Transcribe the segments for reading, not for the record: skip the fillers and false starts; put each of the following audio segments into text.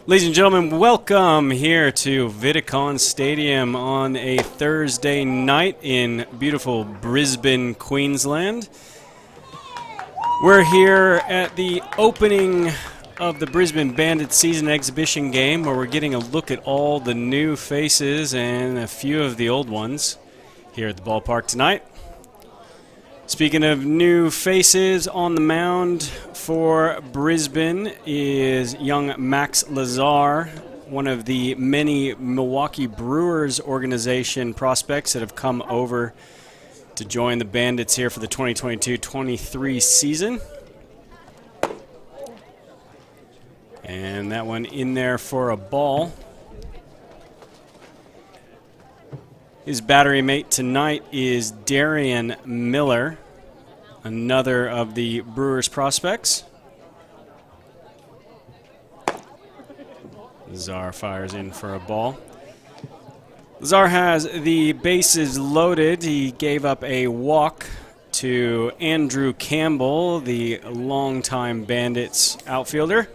Ladies and gentlemen, welcome here to Vidicon Stadium on a Thursday night in beautiful Brisbane, Queensland. We're here at the opening of the Brisbane Bandits season exhibition game, where we're getting a look at all the new faces and a few of the old ones here at the ballpark tonight. Speaking of new faces, on the mound for Brisbane is young Max Lazar, one of the many Milwaukee Brewers organization prospects that have come over to join the Bandits here for the 2022-23 season. And that one in there for a ball. His battery mate tonight is Darian Miller, another of the Brewers prospects. Lazar fires in for a ball. Lazar has the bases loaded. He gave up a walk to Andrew Campbell, the longtime Bandits outfielder.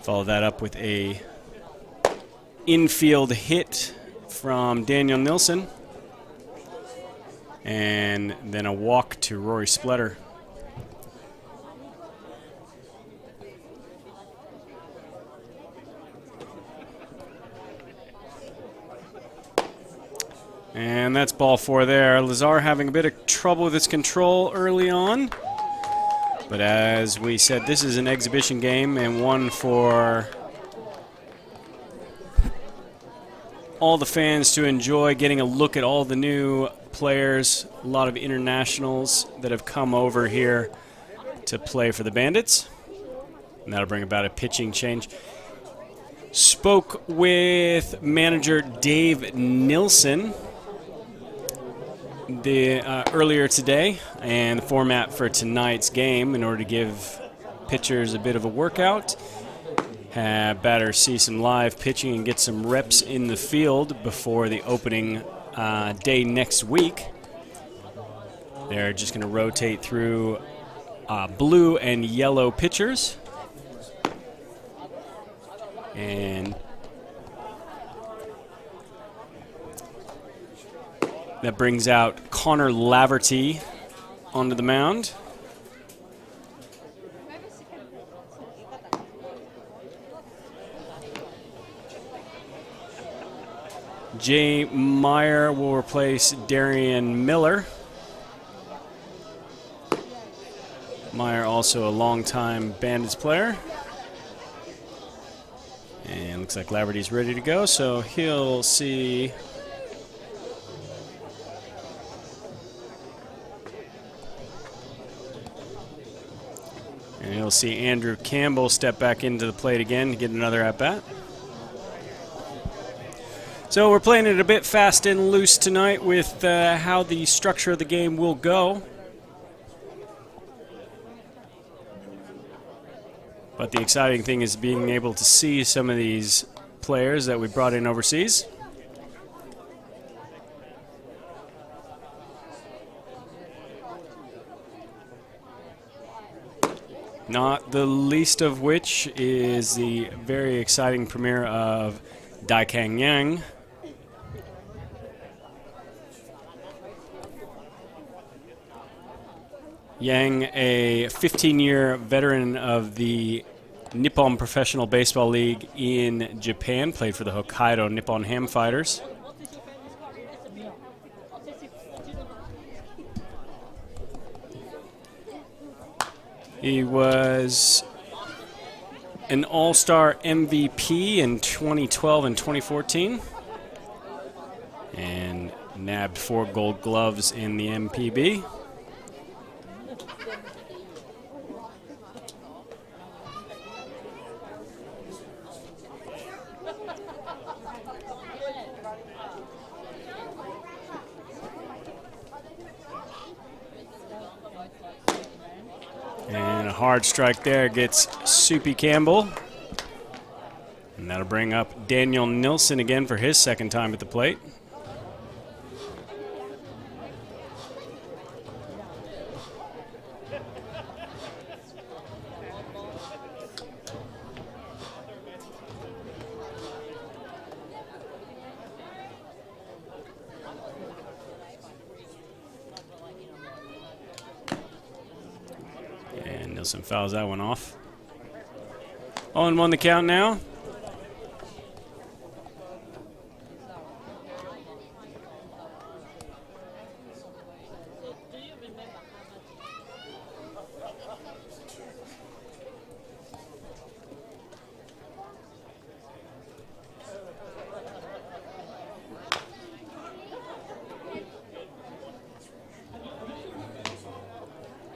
Follow that up with a infield hit from Daniel Nilsson, and then a walk to Rory Spletter. And that's ball four there. Lazar having a bit of trouble with his control early on, but as we said, this is an exhibition game and one for all the fans to enjoy, getting a look at all the new players, a lot of internationals that have come over here to play for the Bandits. And that'll bring about a pitching change. Spoke with manager Dave Nilsson earlier today, and the format for tonight's game, in order to give pitchers a bit of a workout, have batters see some live pitching and get some reps in the field before the opening day next week. They're just going to rotate through blue and yellow pitchers. And that brings out Connor Laverty onto the mound. Jay Meyer will replace Darian Miller. Meyer also a longtime Bandits player. And looks like Laverty's ready to go, so he'll see Andrew Campbell step back into the plate again to get another at-bat. So we're playing it a bit fast and loose tonight with how the structure of the game will go. But the exciting thing is being able to see some of these players that we brought in overseas. Not the least of which is the very exciting premiere of Daikang Yang. Yang, a 15-year veteran of the Nippon Professional Baseball League in Japan, played for the Hokkaido Nippon Ham Fighters. He was an All-Star MVP in 2012 and 2014. and nabbed 4 gold gloves in the MPB. And a hard strike there gets Soupy Campbell. And that'll bring up Daniel Nilsson again for his second time at the plate. And Nilsson fouls that one off. 0-1 the count now.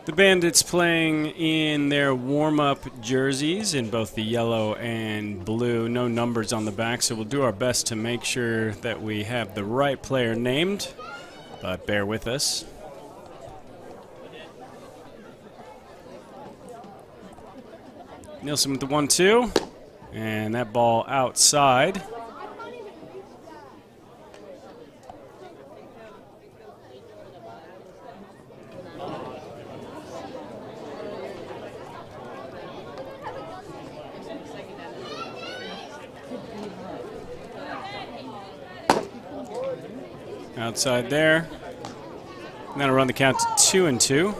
The Bandits playing in their warm-up jerseys in both the yellow and blue. No numbers on the back, so we'll do our best to make sure that we have the right player named, but bear with us. Nilsson with the 1-2, and that ball outside. Outside there. And that'll run the count to 2-2.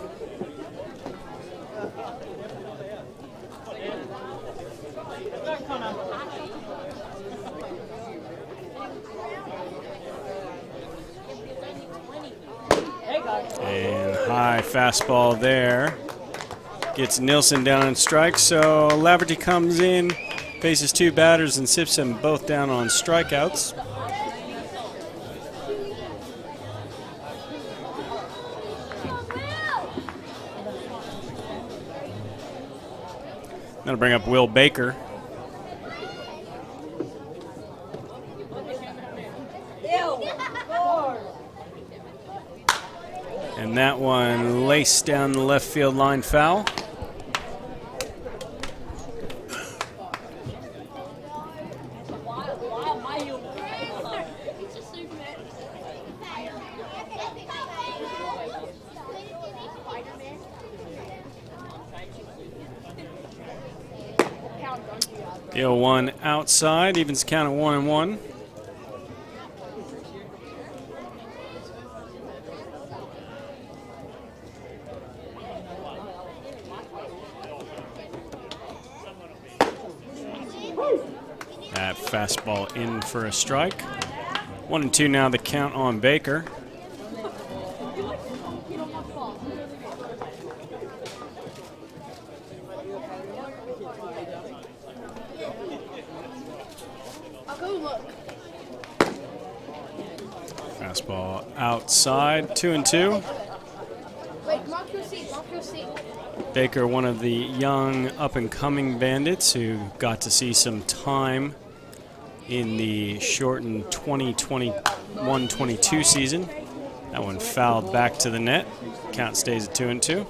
And high fastball there. Gets Nilsson down on strike. So Laverty comes in, faces 2 batters, and sips them both down on strikeouts. That'll bring up Will Baker. And that one laced down the left field line foul. The 0-1 outside, evens the count at 1-1. That fastball in for a strike. 1-2 now the count on Baker. Fastball outside, 2-2. Wait, mark your seat, mark your seat. Baker, one of the young up-and-coming Bandits who got to see some time in the shortened 2021-22 season. That one fouled back to the net. Count stays at 2-2.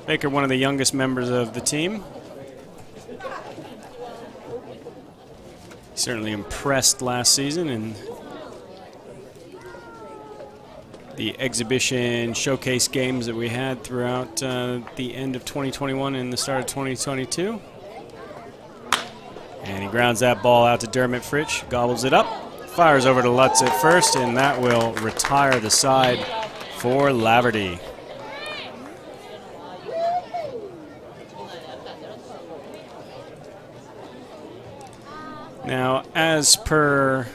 Baker, one of the youngest members of the team. Certainly impressed last season in the exhibition showcase games that we had throughout the end of 2021 and the start of 2022. And he grounds that ball out to Dermot Fritsch, gobbles it up, fires over to Lutz at first, and that will retire the side for Laverty. Now, as per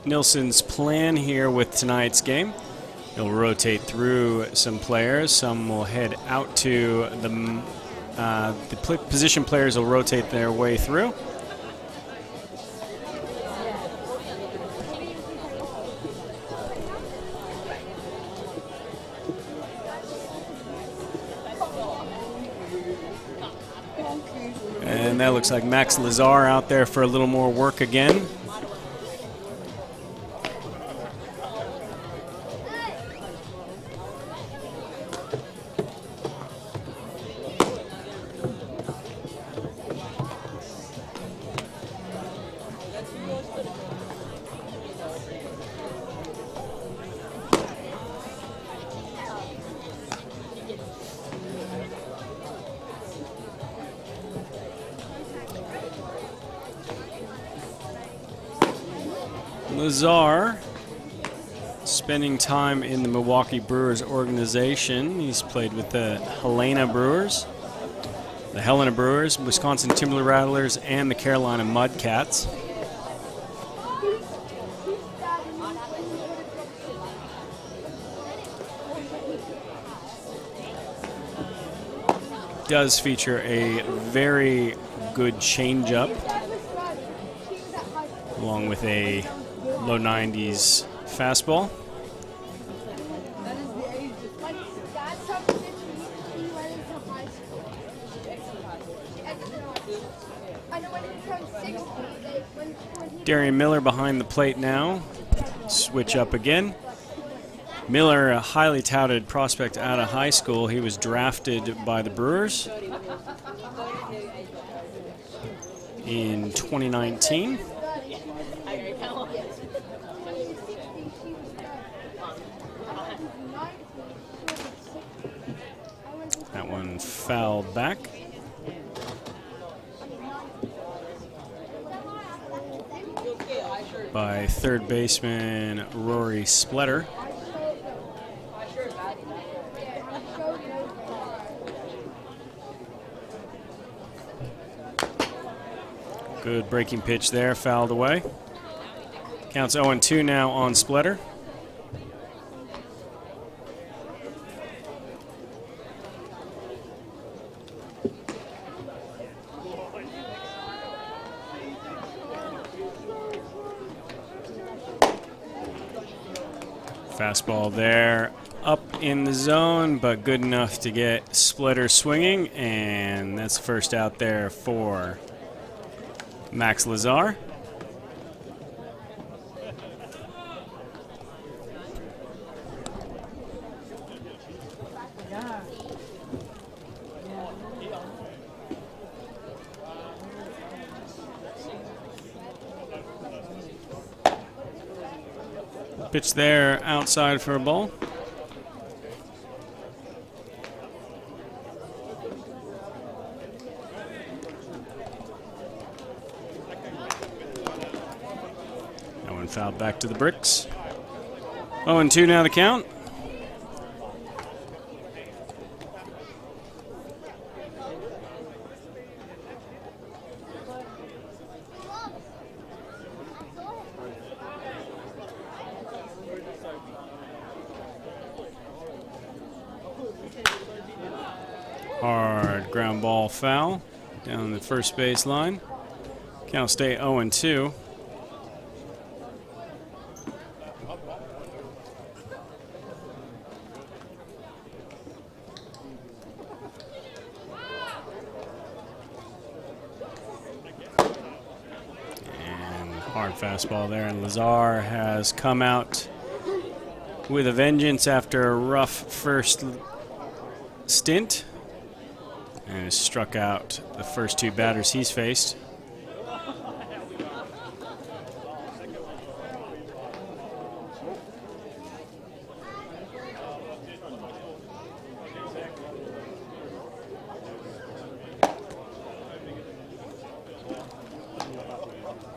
Nilsson's plan here with tonight's game, he'll rotate through some players. Some will head out to the position players will rotate their way through. And that looks like Max Lazar out there for a little more work again. Lazar spending time in the Milwaukee Brewers organization. He's played with the Helena Brewers, Wisconsin Timberland Rattlers, and the Carolina Mudcats. Does feature a very good changeup, along with a low 90s fastball. Darian Miller behind the plate now. Switch up again. Miller, a highly touted prospect out of high school. He was drafted by the Brewers in 2019. That one fouled back. By third baseman Rory Spletter. Good breaking pitch there, fouled away. Counts 0-2 now on Spletter. Fastball there, up in the zone, but good enough to get Spletter swinging, and that's the first out there for Max Lazar. Pitch there outside for a ball. That one fouled back to the bricks. 0-2 now the count. Hard ground ball foul down the first base line. Count stay 0-2. And hard fastball there, and Lazar has come out with a vengeance after a rough first stint, and has struck out the first two batters he's faced.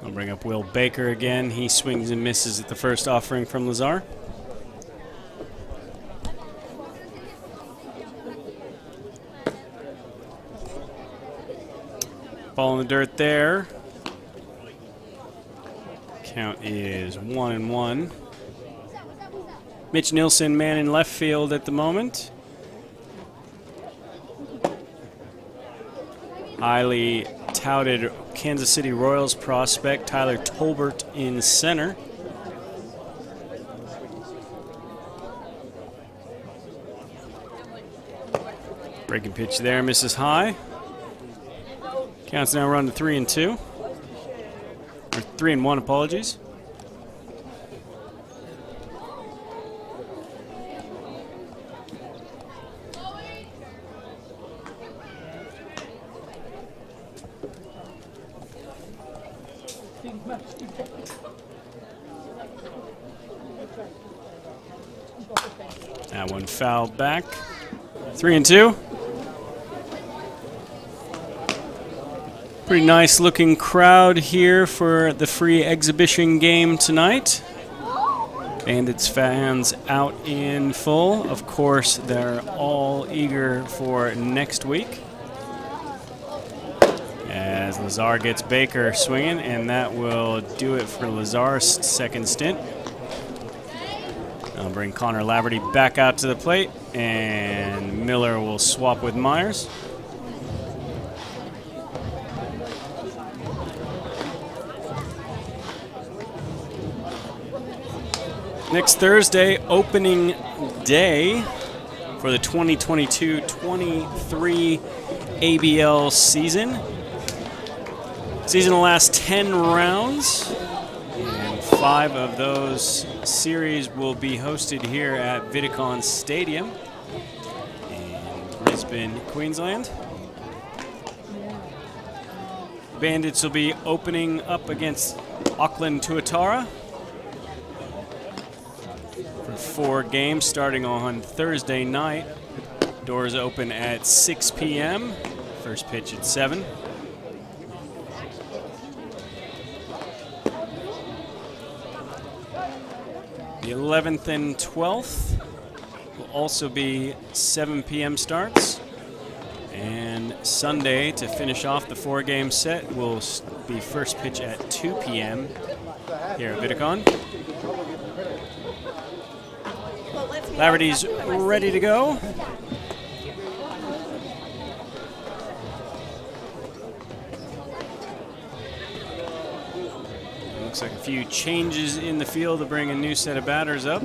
I'll bring up Will Baker again. He swings and misses at the first offering from Lazar. Ball in the dirt there. Count is 1-1. Mitch Nilsson, man in left field at the moment. Highly touted Kansas City Royals prospect Tyler Tolbert in center. Breaking pitch there, misses high. Counts now run to 3-2. Or 3-1, apologies. That one fouled back. 3-2. Pretty nice looking crowd here for the free exhibition game tonight. Bandits fans out in full. Of course, they're all eager for next week. As Lazar gets Baker swinging, and that will do it for Lazar's second stint. I'll bring Connor Laverty back out to the plate, and Miller will swap with Myers. Next Thursday, opening day for the 2022-23 ABL season. Season will last 10 rounds, and 5 of those series will be hosted here at Vidicon Stadium in Brisbane, Queensland. Bandits will be opening up against Auckland Tuatara for 4 games starting on Thursday night. Doors open at 6 p.m. First pitch at 7. The 11th and 12th will also be 7 p.m. starts. And Sunday, to finish off the 4-game set, will be first pitch at 2 p.m. here at Vidicon. Laverty's ready to go. Looks like a few changes in the field to bring a new set of batters up.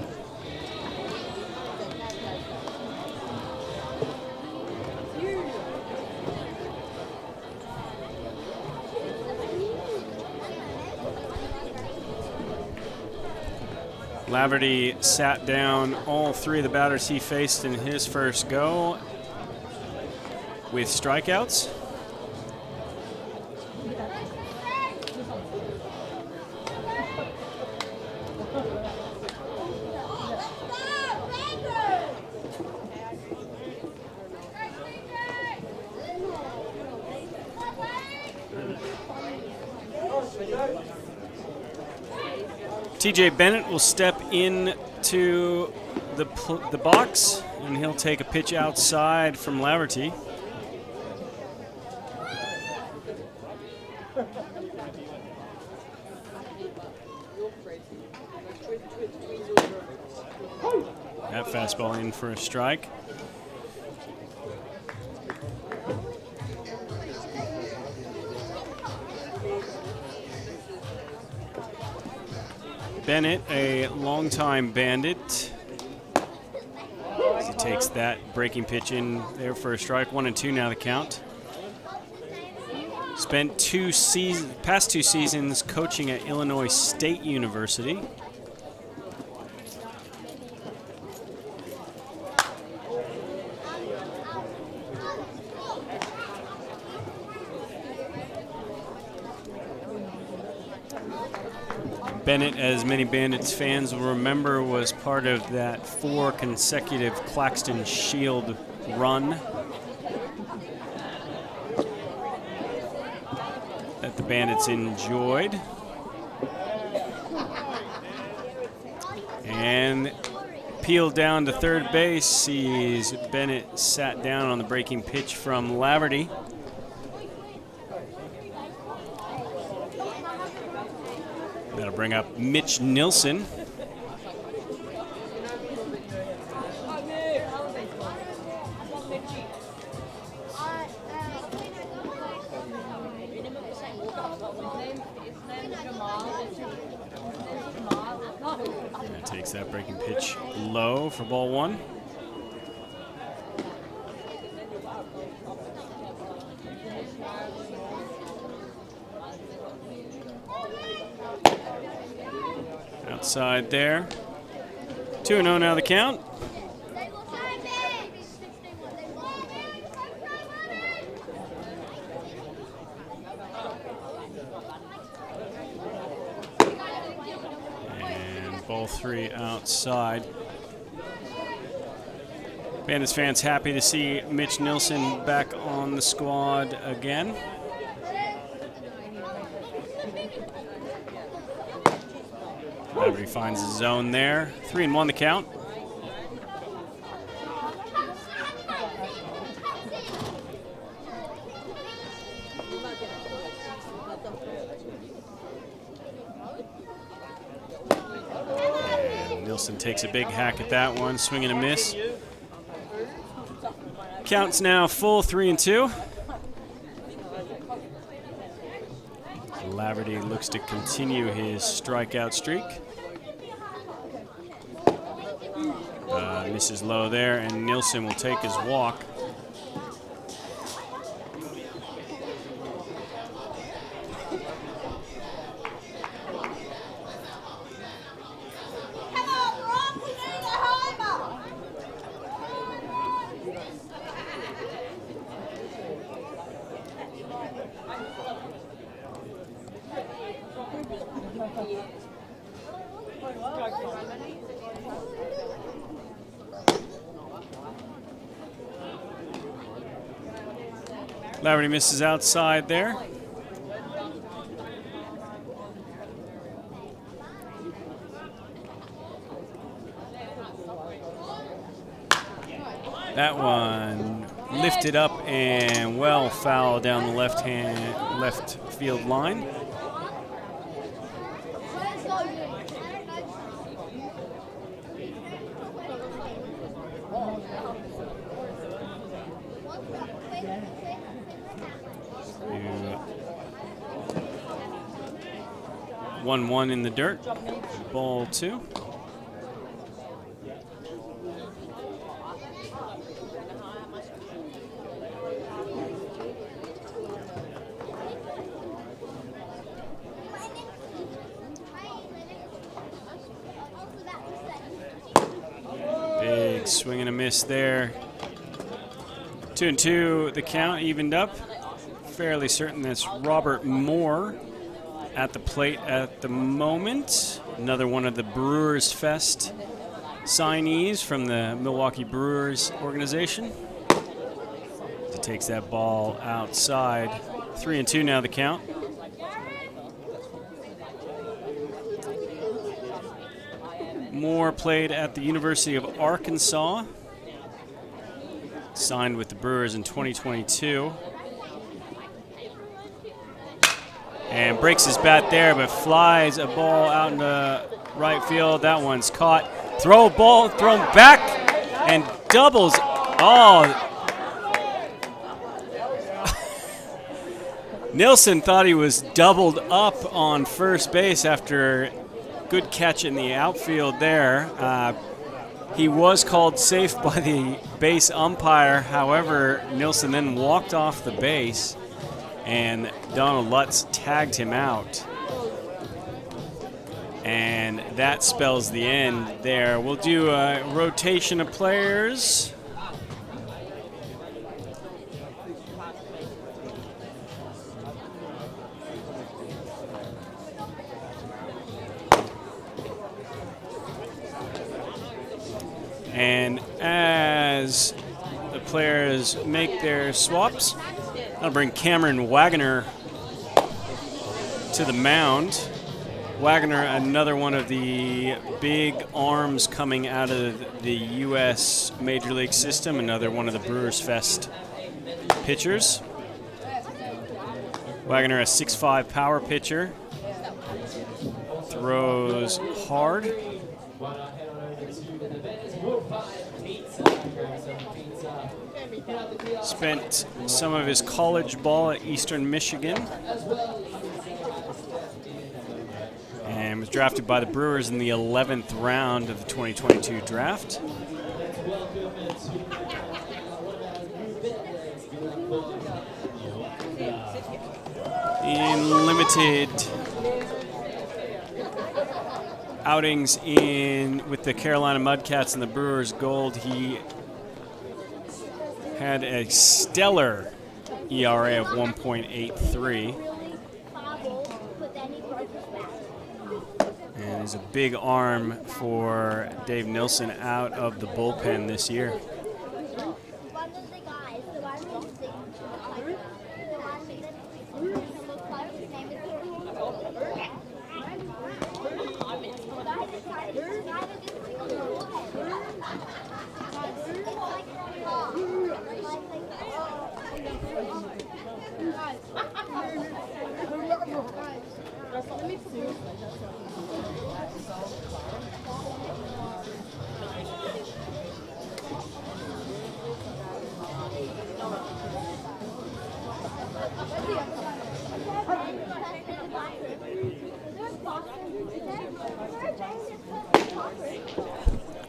Laverty sat down all 3 of the batters he faced in his first go with strikeouts. TJ Bennett will step into the box, and he'll take a pitch outside from Laverty. That fastball in for a strike. Bennett, a longtime Bandit, as he takes that breaking pitch in there for a strike. 1-2 now the count. Spent past 2 seasons coaching at Illinois State University. Bennett, as many Bandits fans will remember, was part of that 4 consecutive Claxton Shield run that the Bandits enjoyed. And peeled down to third base, sees Bennett sat down on the breaking pitch from Laverty. That'll bring up Mitch Nilsson. That takes that breaking pitch low for ball 1. Outside there. 2-0 now the count. And ball 3 outside. Bandits fans happy to see Mitch Nilsson back on the squad again. Laverty finds his zone there. 3-1 the count. And Nilsson takes a big hack at that one, swing and a miss. Count's now full 3-2. Laverty looks to continue his strikeout streak. Misses low there, and Nilsson will take his walk. Laverty misses outside there. That one lifted up and well foul down the left field line. One in the dirt. Ball 2. Big swing and a miss there. 2-2, the count evened up. Fairly certain that's Robert Moore at the plate at the moment. Another one of the Brewers Fest signees from the Milwaukee Brewers organization. He takes that ball outside. 3-2 now the count. Moore played at the University of Arkansas. Signed with the Brewers in 2022. And breaks his bat there, but flies a ball out into right field. That one's caught. Throw ball, thrown back, and doubles. Oh. Nilsson thought he was doubled up on first base after good catch in the outfield there. He was called safe by the base umpire. However, Nilsson then walked off the base, and Donald Lutz tagged him out. And that spells the end there. We'll do a rotation of players. And as the players make their swaps, I'll bring Cameron Wagner to the mound. Wagner, another one of the big arms coming out of the U.S. Major League system, another one of the Brewers Fest pitchers. Wagner, a 6'5" power pitcher, throws hard. Spent some of his college ball at Eastern Michigan. And was drafted by the Brewers in the 11th round of the 2022 draft. In limited outings in with the Carolina Mudcats and the Brewers Gold, he had a stellar ERA of 1.83. And is a big arm for Dave Nilsson out of the bullpen this year.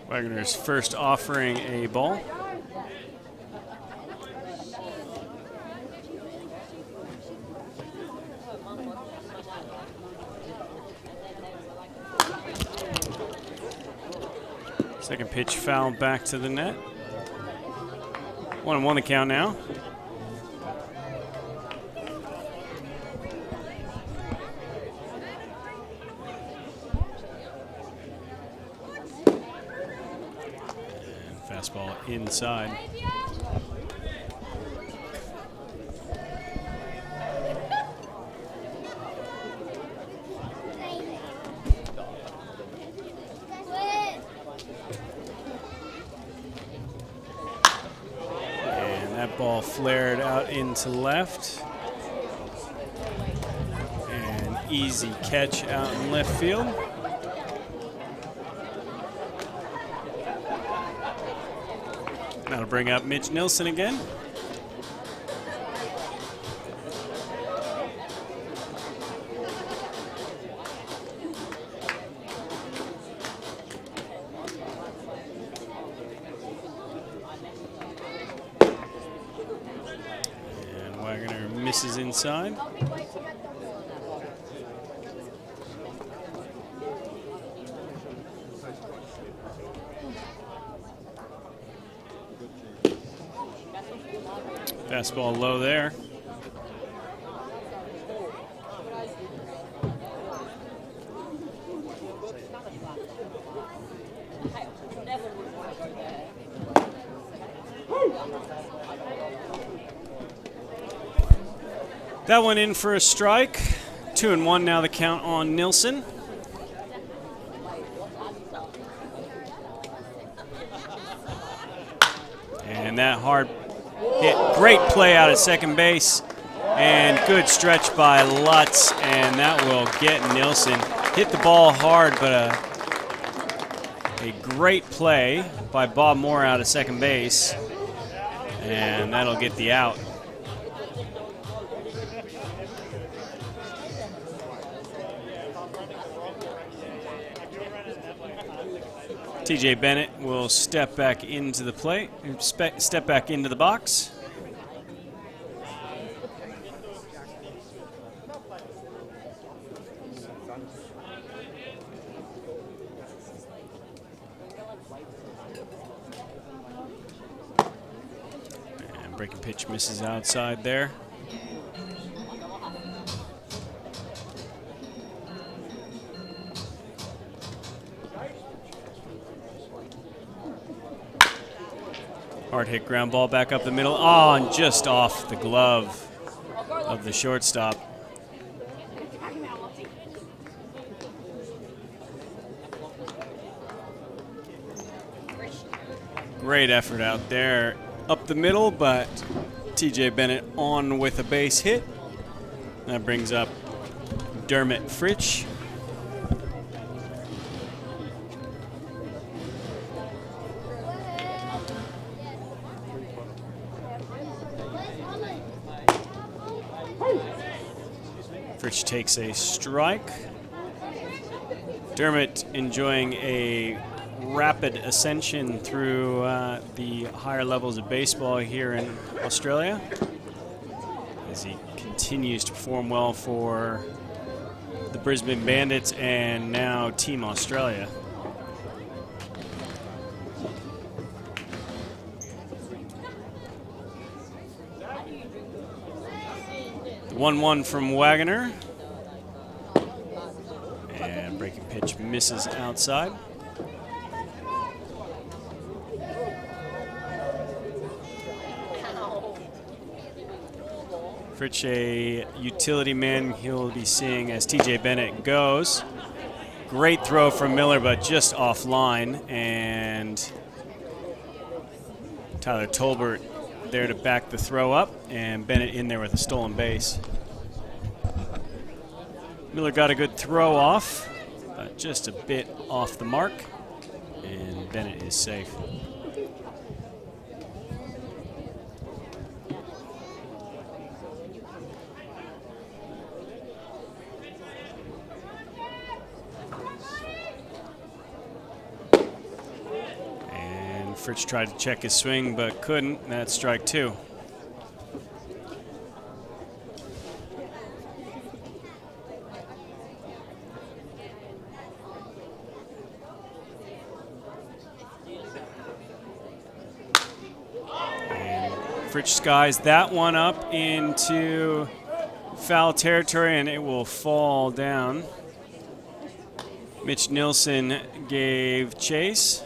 Wagner's first offering a ball. Second pitch foul back to the net. 1-1 the count now. Fastball inside. And that ball flared out into left. And easy catch out in left field. That'll bring up Mitch Nilsson again. And Wagner misses inside. Fastball low there. That went in for a strike. 2-1 now the count on Nilsson. And that hard hit, great play out at second base, and good stretch by Lutz, and that will get Nilsson. Hit the ball hard, but a great play by Bob Moore out at second base, and that'll get the out. TJ Bennett will step back into the plate, step back into the box. And breaking pitch misses outside there. Hard hit ground ball back up the middle. Oh, and just off the glove of the shortstop. Great effort out there up the middle, but TJ Bennett on with a base hit. That brings up Dermot Fritsch. Fritsch takes a strike. Dermot enjoying a rapid ascension through the higher levels of baseball here in Australia as he continues to perform well for the Brisbane Bandits and now Team Australia. The 1-1 from Wagner. And breaking pitch misses outside. Fritsch, a utility man he'll be seeing as TJ Bennett goes. Great throw from Miller, but just offline. And Tyler Tolbert there to back the throw up, and Bennett in there with a stolen base. Miller got a good throw off, but just a bit off the mark, and Bennett is safe. Fritsch tried to check his swing, but couldn't. That's strike 2. And Fritsch skies that one up into foul territory, and it will fall down. Mitch Nilsson gave chase.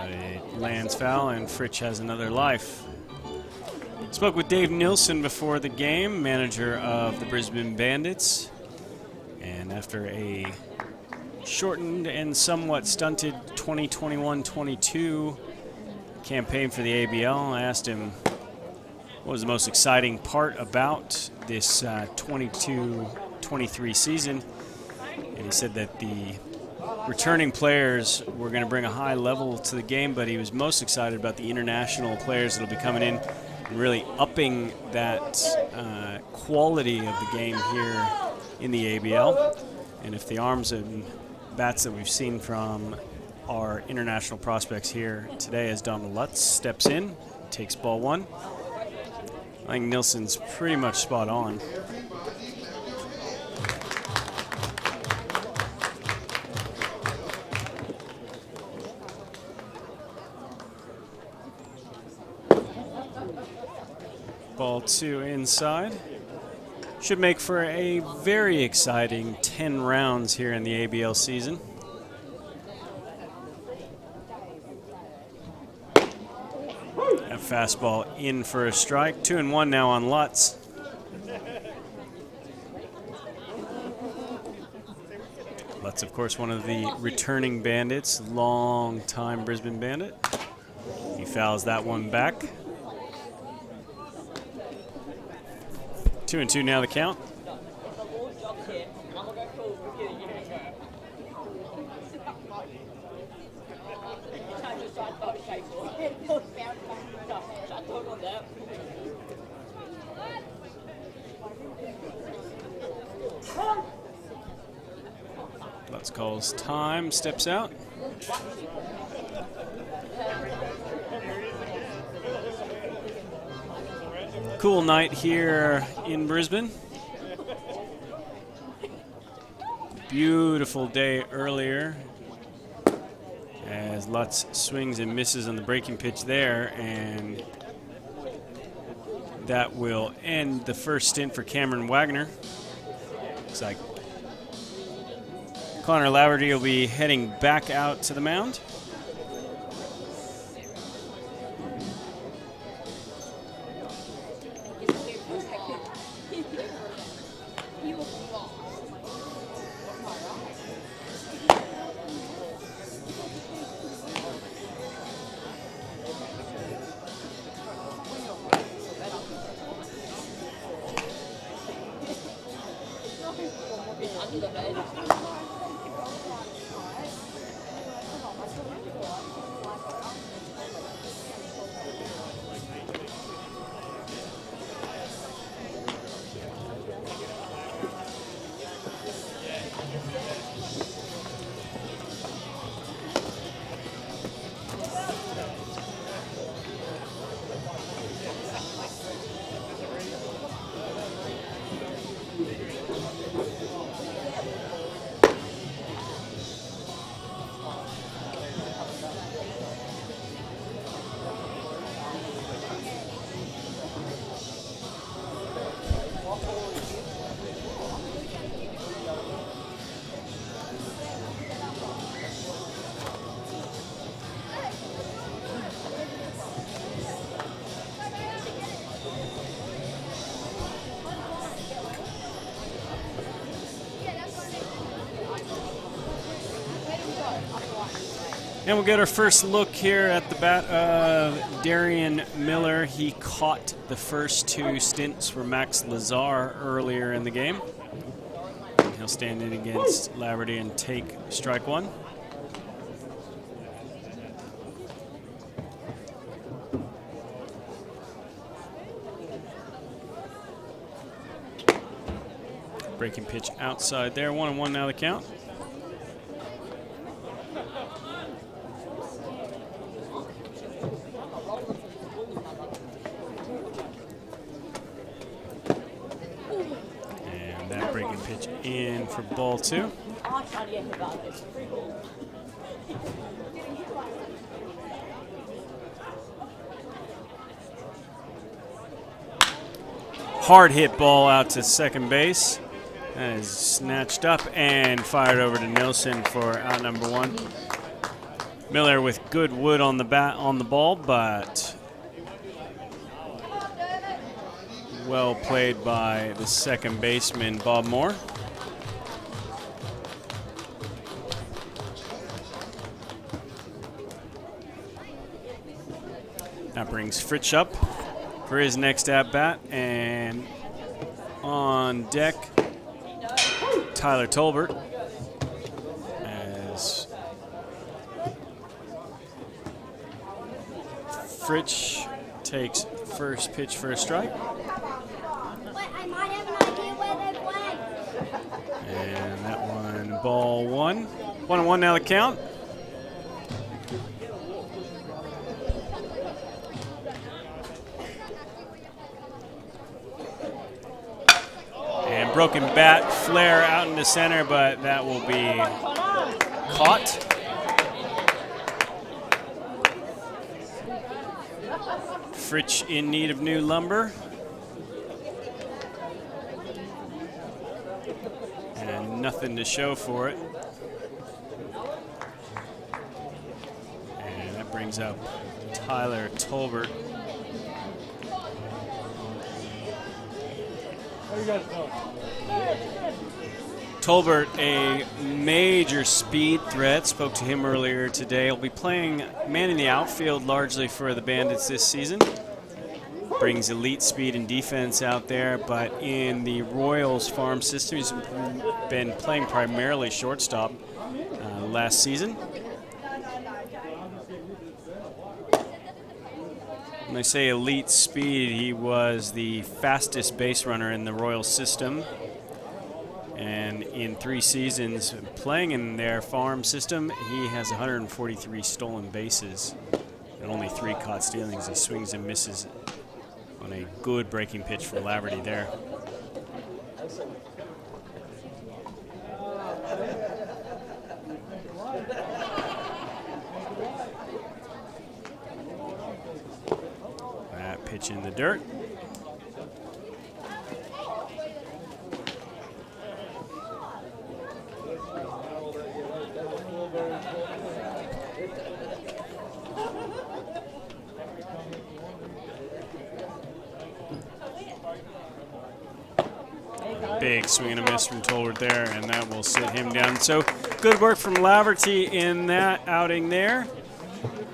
It lands foul, and Fritsch has another life. Spoke with Dave Nilsson before the game, manager of the Brisbane Bandits. And after a shortened and somewhat stunted 2021-22 campaign for the ABL, I asked him what was the most exciting part about this 22-23 season. And he said that the returning players were going to bring a high level to the game, but he was most excited about the international players that will be coming in and really upping that quality of the game here in the ABL. And if the arms and bats that we've seen from our international prospects here today, as Donald Lutz steps in, takes ball 1, I think Nilsson's pretty much spot on. Ball 2 inside. Should make for a very exciting 10 rounds here in the ABL season. A fastball in for a strike. 2-1 now on Lutz. Lutz, of course, one of the returning Bandits, long-time Brisbane Bandit. He fouls that one back. 2-2 now the count. Lutz calls time, steps out. Cool night here in Brisbane. Beautiful day earlier as Lutz swings and misses on the breaking pitch there, and that will end the first stint for Cameron Wagner. Looks like Connor Laverty will be heading back out to the mound. And we'll get our first look here at the bat of Darian Miller. He caught the first 2 stints for Max Lazar earlier in the game. He'll stand in against Laverty and take strike 1. Breaking pitch outside there. 1-1 now the count. And that breaking pitch in for ball 2. Hard hit ball out to second base. That is snatched up and fired over to Nilsson for out number 1. Miller with good wood on the bat on the ball, but well played by the second baseman Bob Moore. That brings Fritsch up for his next at bat, and on deck Tyler Tolbert as Fritsch takes first pitch for a strike. I might have an idea where they play. And that one, ball 1. 1-1 now the count. And broken bat, flare out into center, but that will be caught. Fritsch in need of new lumber. And nothing to show for it. And that brings up Tyler Tolbert. Tolbert, a major speed threat. Spoke to him earlier today. He'll be playing man in the outfield largely for the Bandits this season. Brings elite speed and defense out there, but in the Royals farm system, he's been playing primarily shortstop last season. When I say elite speed, he was the fastest base runner in the Royals system. And in 3 seasons playing in their farm system, he has 143 stolen bases and only 3 caught stealings. He swings and misses on a good breaking pitch for Laverty there. That pitch in the dirt. Big swing and a miss from Tolbert there, and that will sit him down. So good work from Laverty in that outing there.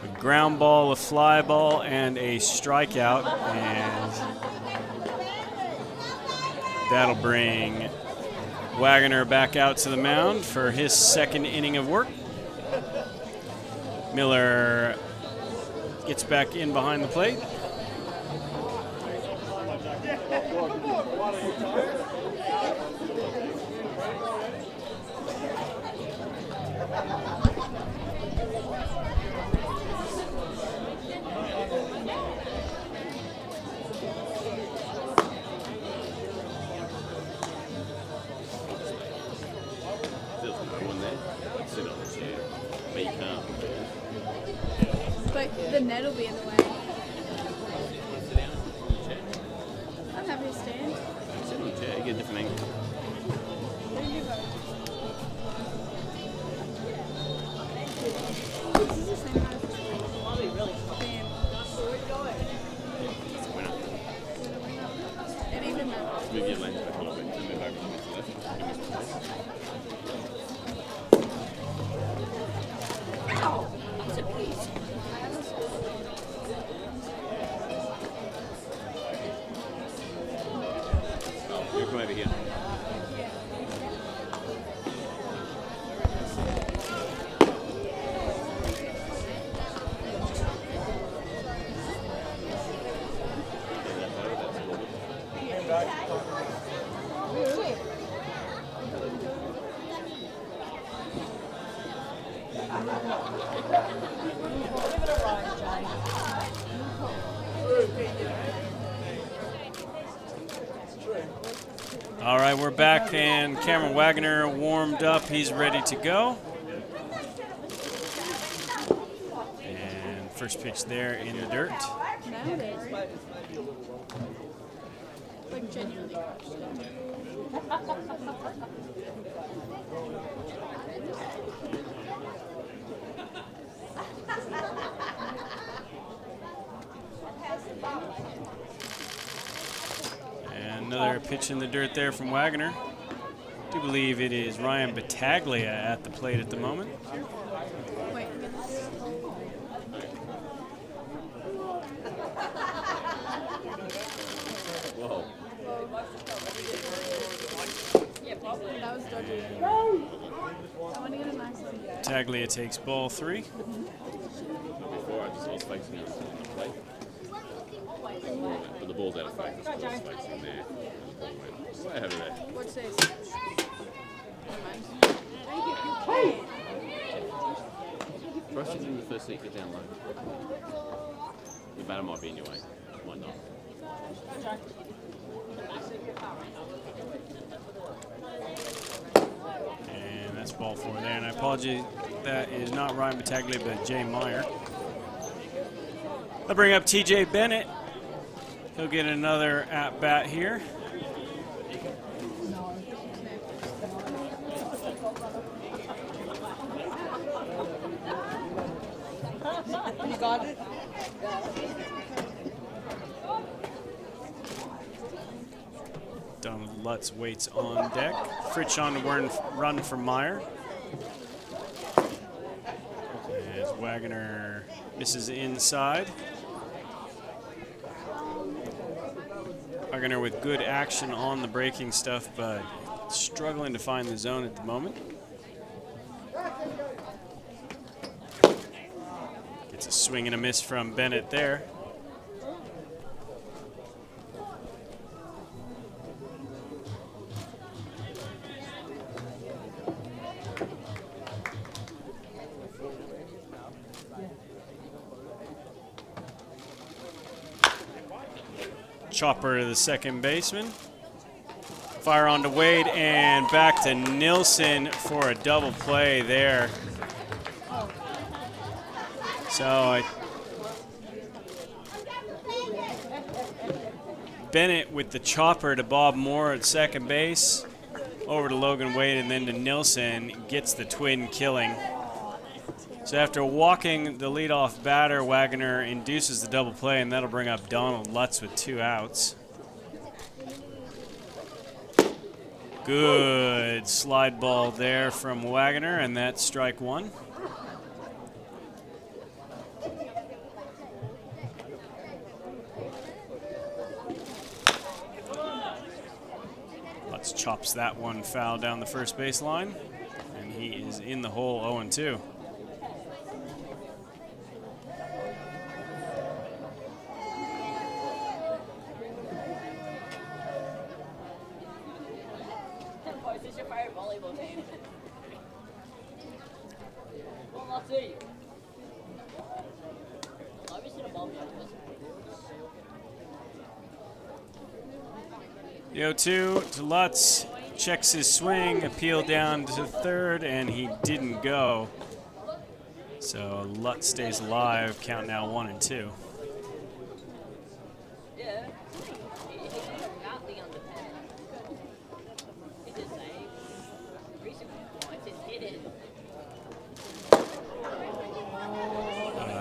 A ground ball, a fly ball, and a strikeout, and that'll bring Wagoner back out to the mound for his second inning of work. Miller gets back in behind the plate. But the net will be in the way. I'm happy to stand. Sit on the chair, get a different angle. What do you do? This is the same height as Damn. And even that. Move your lens back a little bit to move over to the left. All right, we're back, and Cameron Wagner warmed up. He's ready to go. And first pitch there in the dirt. Like genuinely. And another pitch in the dirt there from Wagner. I do believe it is Ryan Battaglia at the plate at the moment. Wait. Whoa. That was dodgy. I want to get a nice one. Battaglia takes ball 3. Before I was facing it on the plate. But the ball's out of focus. I was facing there. Way over there. What's this? First is in the first seat, get down low. The batter might be in your way. Might not. And that's ball 4 there. And I apologize, that is not Ryan Battaglia, but Jay Meyer. I'll bring up TJ Bennett. He'll get another at-bat here. You got it? Donald Lutz waits on deck. Fritsch on to run for Meyer. As Wagner misses inside. Wagner with good action on the breaking stuff, but struggling to find the zone at the moment. Gets a swing and a miss from Bennett there. Chopper to the second baseman. Fire on to Wade and back to Nilsson for a double play there. So Bennett with the chopper to Bob Moore at second base. Over to Logan Wade and then to Nilsson, gets the twin killing. So after walking the leadoff batter, Wagner induces the double play, and that'll bring up Donald Lutz with 2 outs. Good slide ball there from Wagner, and that's strike 1. Lutz chops that one foul down the first base line, and he is in the hole 0-2. The 0-2 to Lutz, checks his swing, appeal down to third, and he didn't go. So Lutz stays alive, count now 1-2.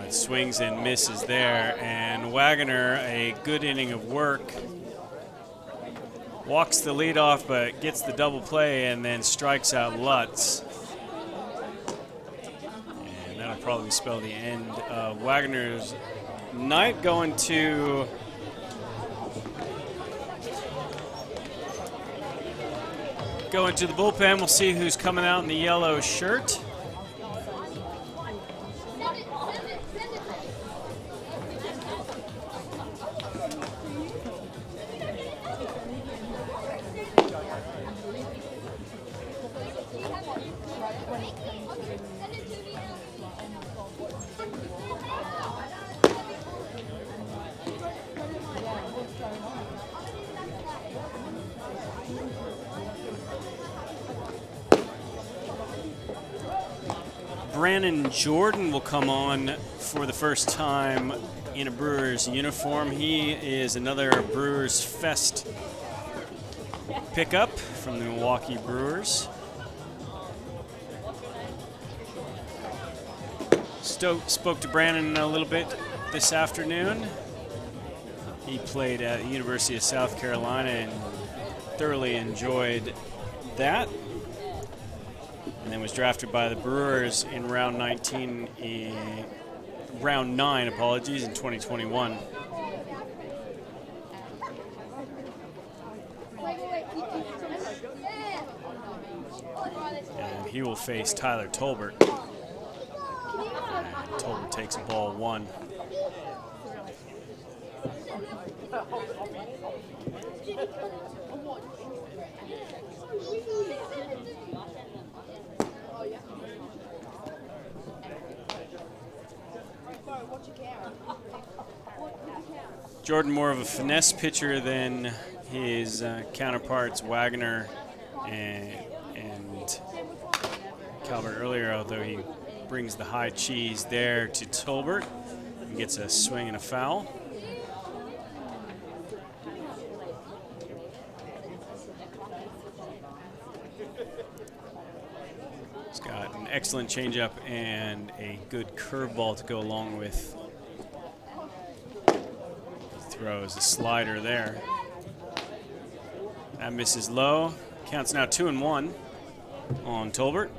Swings and misses there, and Wagner, a good inning of work. Walks the lead off, but gets the double play and then strikes out Lutz. And that'll probably spell the end of Wagner's night. Going to the bullpen. We'll see who's coming out in the yellow shirt. Brandon Jordan will come on for the first time in a Brewers uniform. He is another Brewers Fest pickup from the Milwaukee Brewers. Spoke to Brandon a little bit this afternoon. He played at the University of South Carolina and thoroughly enjoyed that. And then was drafted by the Brewers in round 9, in 2021. And he will face Tyler Tolbert. And Tolbert takes a ball 1. Jordan more of a finesse pitcher than his counterparts Wagner and Calvert earlier, although he brings the high cheese there to Tolbert and gets a swing and a foul. He's got an excellent changeup and a good curveball to go along with. Throws a slider there. That misses low. Counts now 2-1 on Tolbert.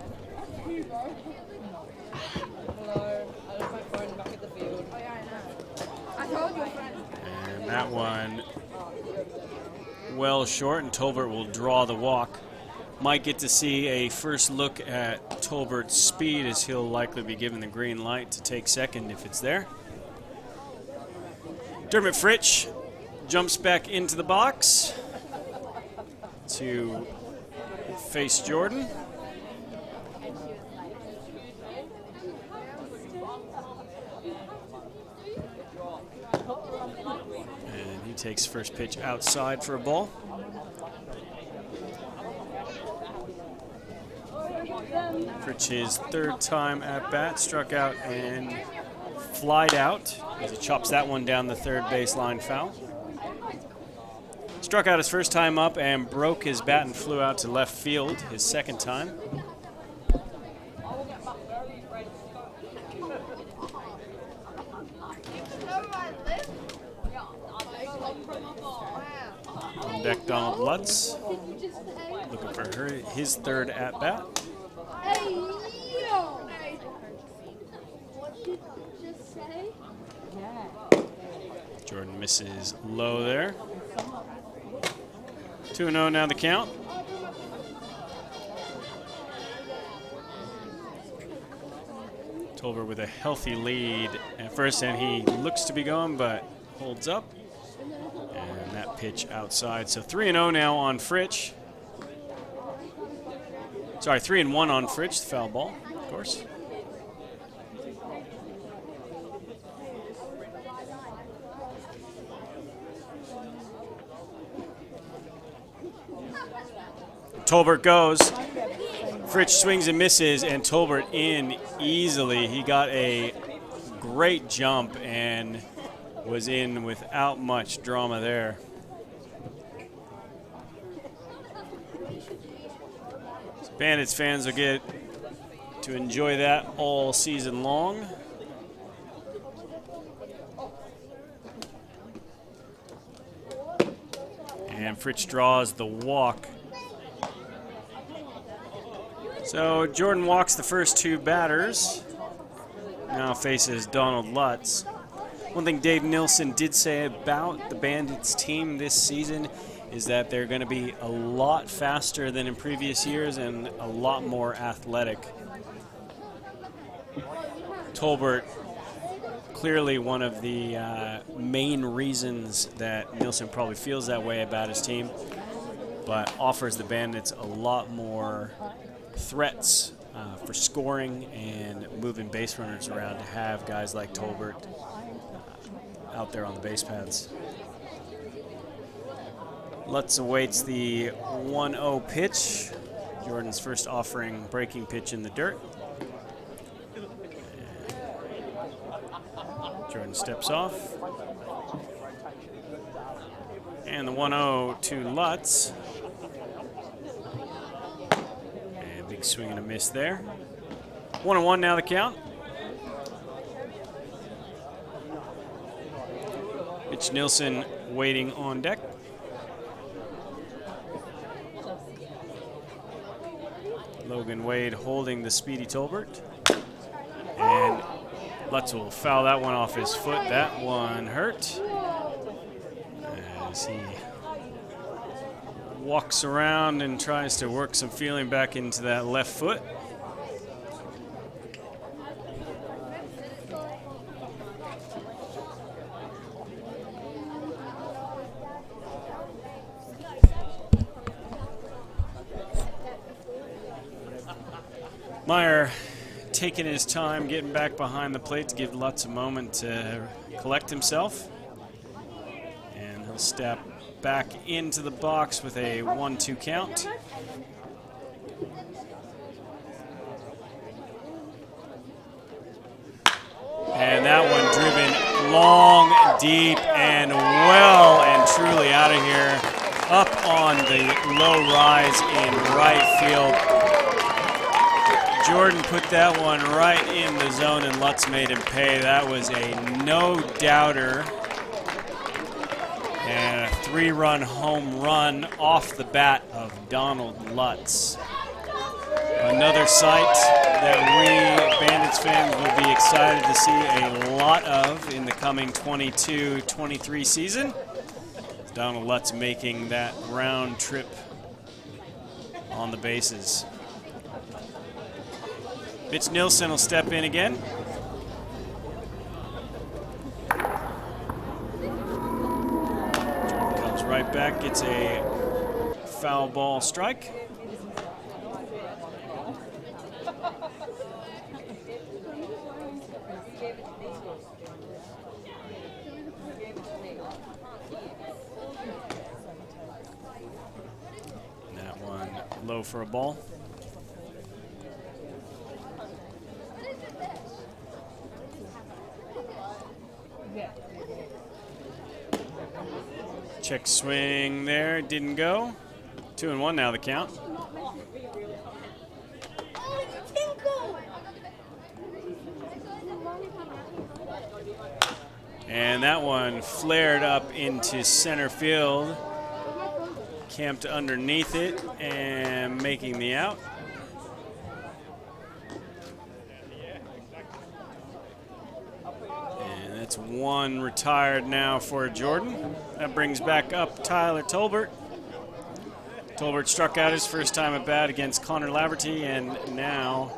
And that one well short, and Tolbert will draw the walk. Might get to see a first look at Tolbert's speed, as he'll likely be given the green light to take second if it's there. Dermot Fritsch jumps back into the box to face Jordan. And he takes first pitch outside for a ball. Fritsch, his third time at bat, struck out and flied out as he chops that one down the third baseline foul. Struck out his first time up and broke his bat and flew out to left field his second time. On deck, Donald Lutz, looking for his third at bat. Jordan misses low there. 2-0 now the count. Tolbert with a healthy lead at first, and he looks to be going, but holds up. And that pitch outside. So 3-0 now on Fritsch. Sorry, 3-1 on Fritsch, the foul ball, of course. Tolbert goes. Fritsch swings and misses, and Tolbert in easily. He got a great jump and was in without much drama there. So Bandits fans will get to enjoy that all season long. And Fritsch draws the walk. So Jordan walks the first two batters. Now faces Donald Lutz. One thing Dave Nilsson did say about the Bandits team this season is that they're going to be a lot faster than in previous years and a lot more athletic. Tolbert, clearly one of the main reasons that Nilsson probably feels that way about his team, but offers the Bandits a lot more threats for scoring and moving base runners around to have guys like Tolbert out there on the base paths. Lutz awaits the 1-0 pitch. Jordan's first offering breaking pitch in the dirt. steps off. And the 1-0 to Lutz. And big swing and a miss there. 1-1 now the count. Mitch Nilsson waiting on deck. Logan Wade holding the speedy Tolbert. And Lutz will foul that one off his foot. That one hurt. As he walks around and tries to work some feeling back into that left foot. Meyer taking his time, getting back behind the plate to give Lutz a moment to collect himself. And he'll step back into the box with a 1-2 count. And that one driven long, deep, and well and truly out of here. Up on the low rise in right field. Jordan put that one right in the zone, and Lutz made him pay. That was a no-doubter. And a 3-run home run off the bat of Donald Lutz. Another sight that we Bandits fans will be excited to see a lot of in the coming 22-23 season. Donald Lutz making that round trip on the bases. Mitch Nilsson will step in again. Jordan comes right back, gets a foul ball strike. And that one low for a ball. Check swing there, didn't go. 2-1 now the count. And that one flared up into center field. Camped underneath it and making the out. That's one retired now for Jordan. That brings back up Tyler Tolbert. Tolbert struck out his first time at bat against Connor Laverty, and now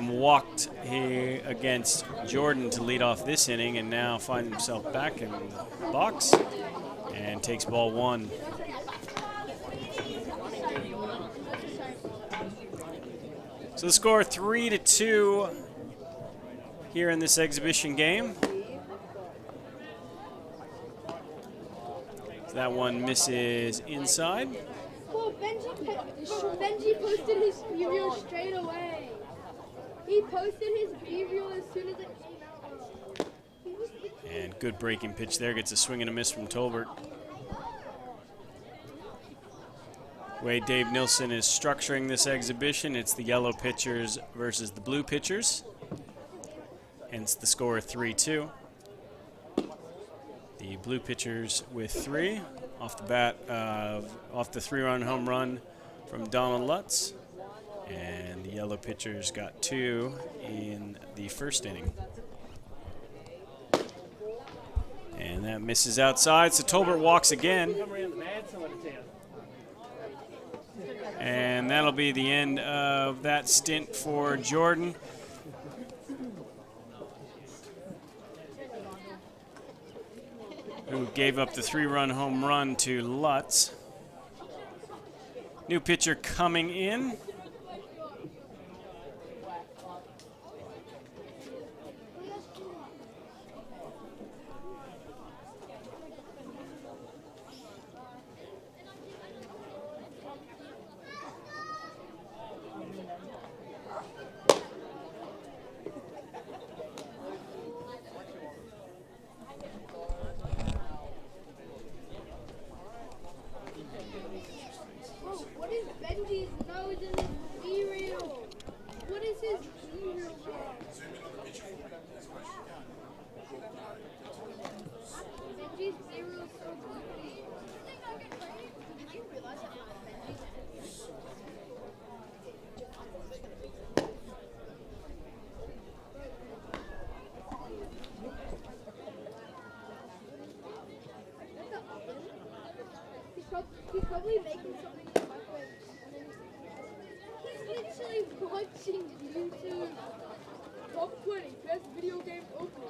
walked against Jordan to lead off this inning, and now finds himself back in the box and takes ball one. So the score 3-2 here in this exhibition game. So that one misses inside. Well, Benji posted his B-reel straight away. He posted his B-reel as soon as it came out. And good breaking pitch there. Gets a swing and a miss from Tolbert. The way Dave Nilsson is structuring this exhibition, it's the yellow pitchers versus the blue pitchers. Hence the score 3-2. The blue pitchers with 3 off the bat, off the 3-run home run from Donald Lutz. And the yellow pitchers got 2 in the first inning. And that misses outside, so Tolbert walks again. And that'll be the end of that stint for Jordan. Who gave up the 3-run home run to Lutz. New pitcher coming in. probably making something in the microwave. He's literally watching YouTube. Top 20 best video game opening.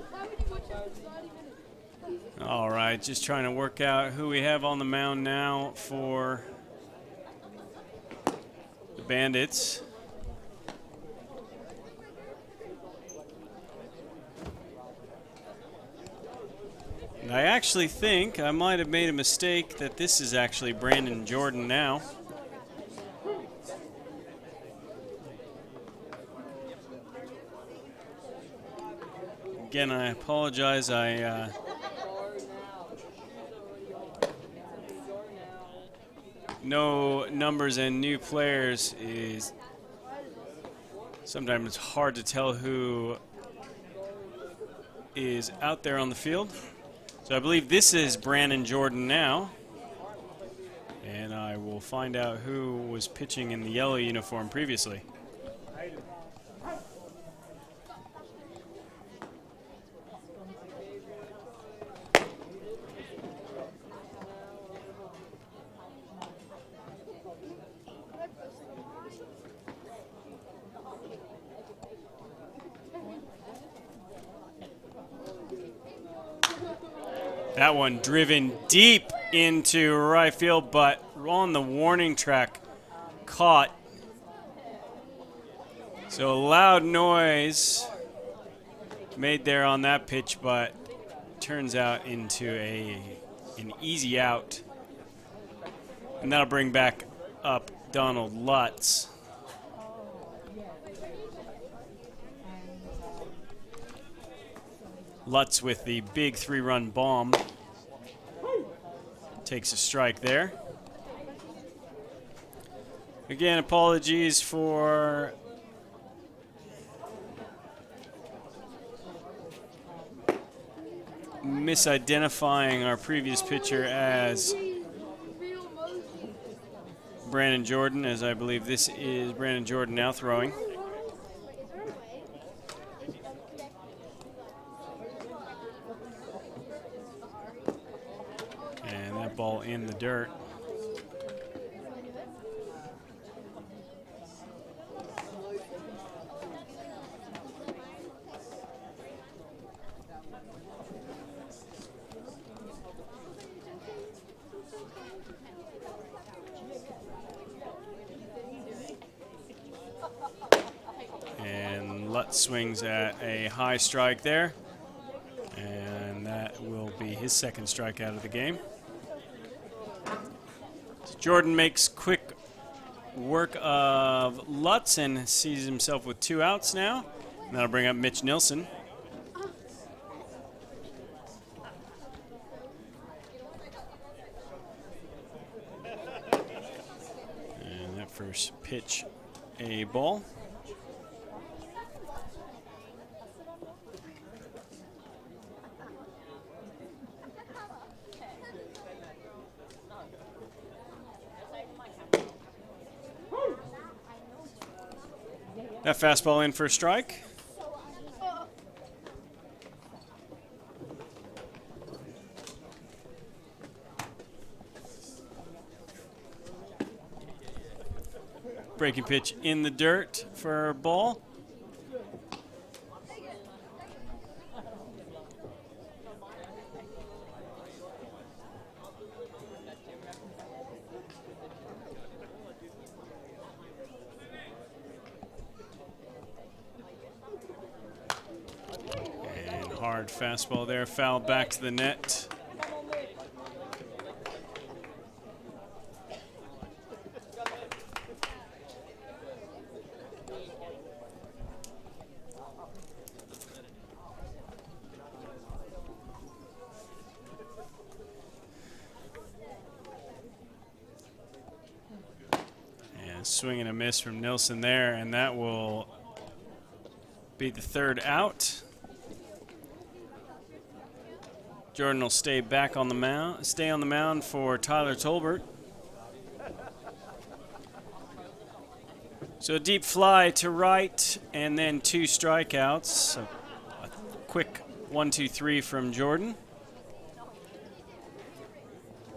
Why would you watch it for 30 minutes? All right, just trying to work out who we have on the mound now for the Bandits. And I actually think I might have made a mistake that this is actually Brandon Jordan now. Again, I apologize. No numbers and new players is sometimes it's hard to tell who is out there on the field. So I believe this is Brandon Jordan now. And I will find out who was pitching in the yellow uniform previously. That one driven deep into right field, but on the warning track, caught. So a loud noise made there on that pitch, but turns out into an easy out. And that'll bring back up Donald Lutz. Lutz with the big 3-run bomb. Takes a strike there. Again, apologies for misidentifying our previous pitcher as Brandon Jordan, as I believe this is Brandon Jordan now throwing. Ball in the dirt. And Lutz swings at a high strike there. And that will be his second strikeout of the game. Jordan makes quick work of Lutz and sees himself with 2 outs now. And that'll bring up Mitch Nilsson. And that first pitch, a ball. That fastball in for a strike. Breaking pitch in the dirt for a ball. Hard fastball there, foul back to the net. And swing and a miss from Nilsson there, and that will be the 3rd out. Jordan will stay on the mound for Tyler Tolbert. So a deep fly to right, and then 2 strikeouts. So quick 1-2-3 from Jordan.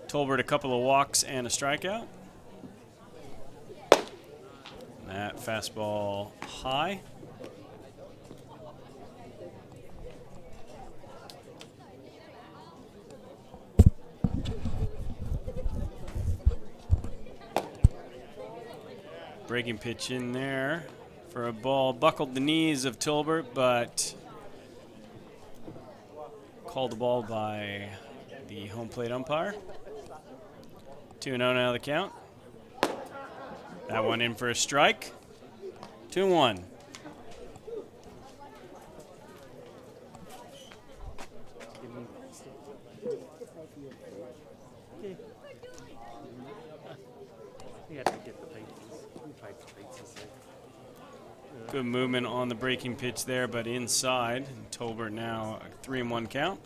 Tolbert a couple of walks and a strikeout. That fastball high. Breaking pitch in there for a ball. Buckled the knees of Tolbert, but called the ball by the home plate umpire. 2-0 now the count. That one in for a strike. 2-1. Good movement on the breaking pitch there, but inside. And Tolbert now a 3-1 count.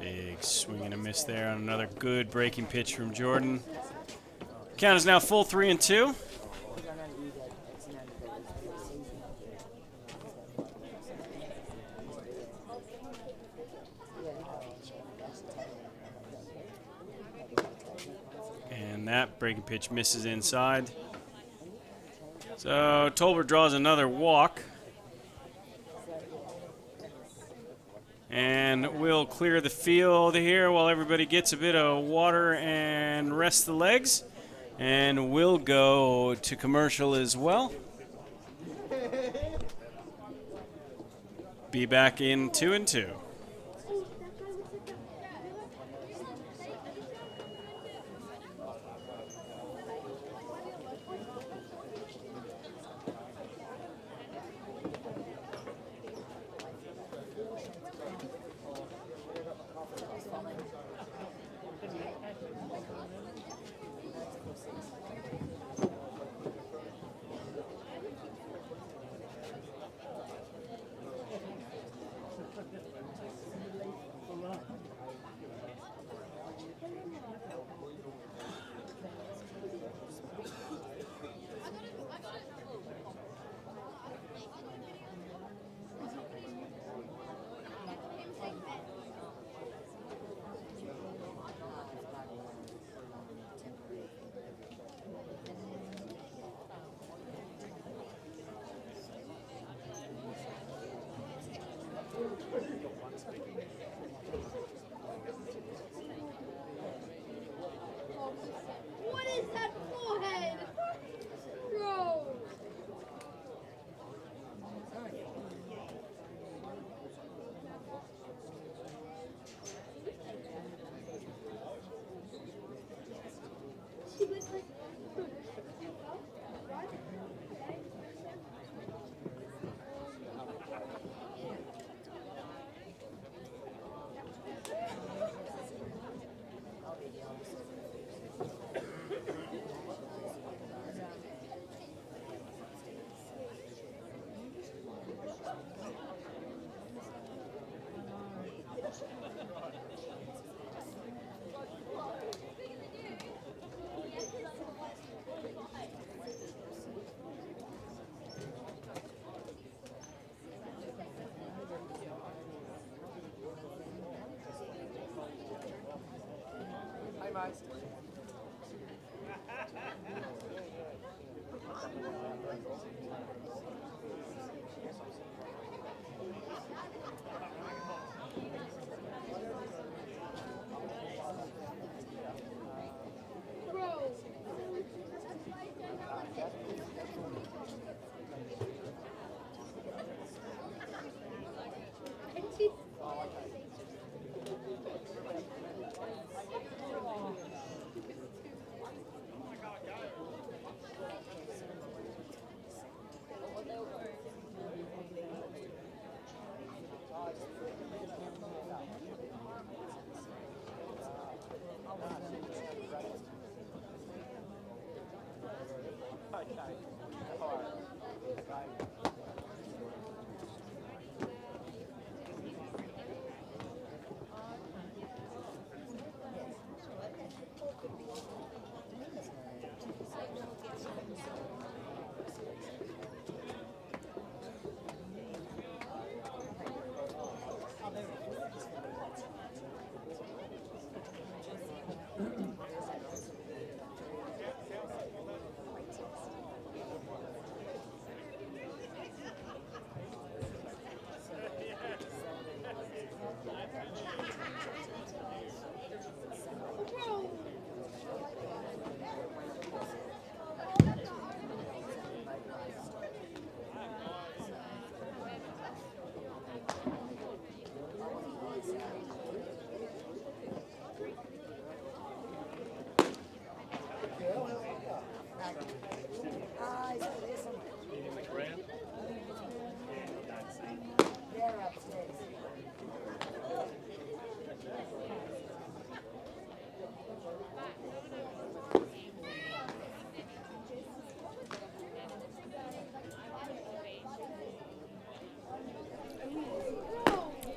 Big swing and a miss there on another good breaking pitch from Jordan. Count is now full 3-2. And that breaking pitch misses inside. So Tolbert draws another walk. And we'll clear the field here while everybody gets a bit of water and rest the legs. And we'll go to commercial as well. Be back in 2-2.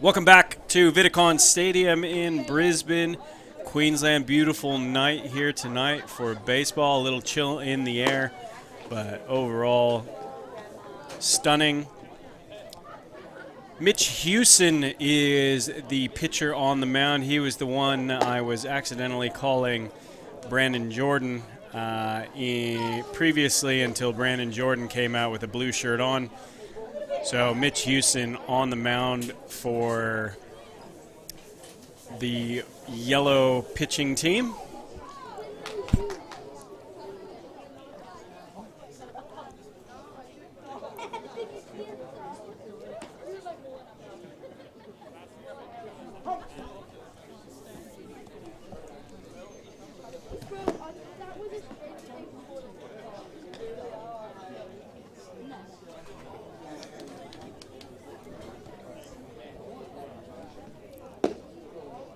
Welcome back to Vidicon Stadium in Brisbane, Queensland. Beautiful night here tonight for baseball. A little chill in the air, but overall stunning. Mitch Hewson is the pitcher on the mound. He was the one I was accidentally calling Brandon Jordan previously until Brandon Jordan came out with a blue shirt on. So Mitch Hewson on the mound for the yellow pitching team.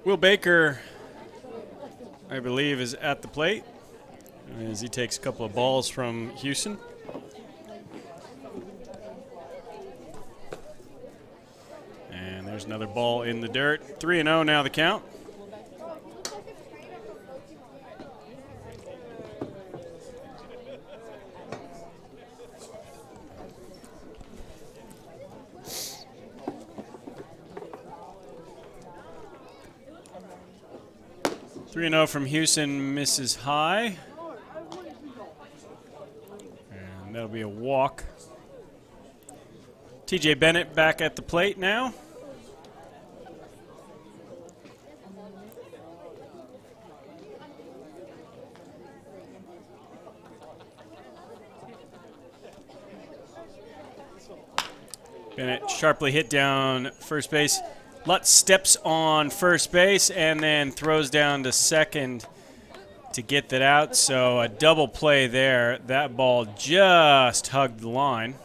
Will Baker, I believe, is at the plate as he takes a couple of balls from Houston. And there's another ball in the dirt. 3-0 now the count. From Houston, misses high. And that'll be a walk. TJ Bennett back at the plate now. Bennett sharply hit down first base. Lutz steps on first base and then throws down to second to get that out. So a double play there. That ball just hugged the line.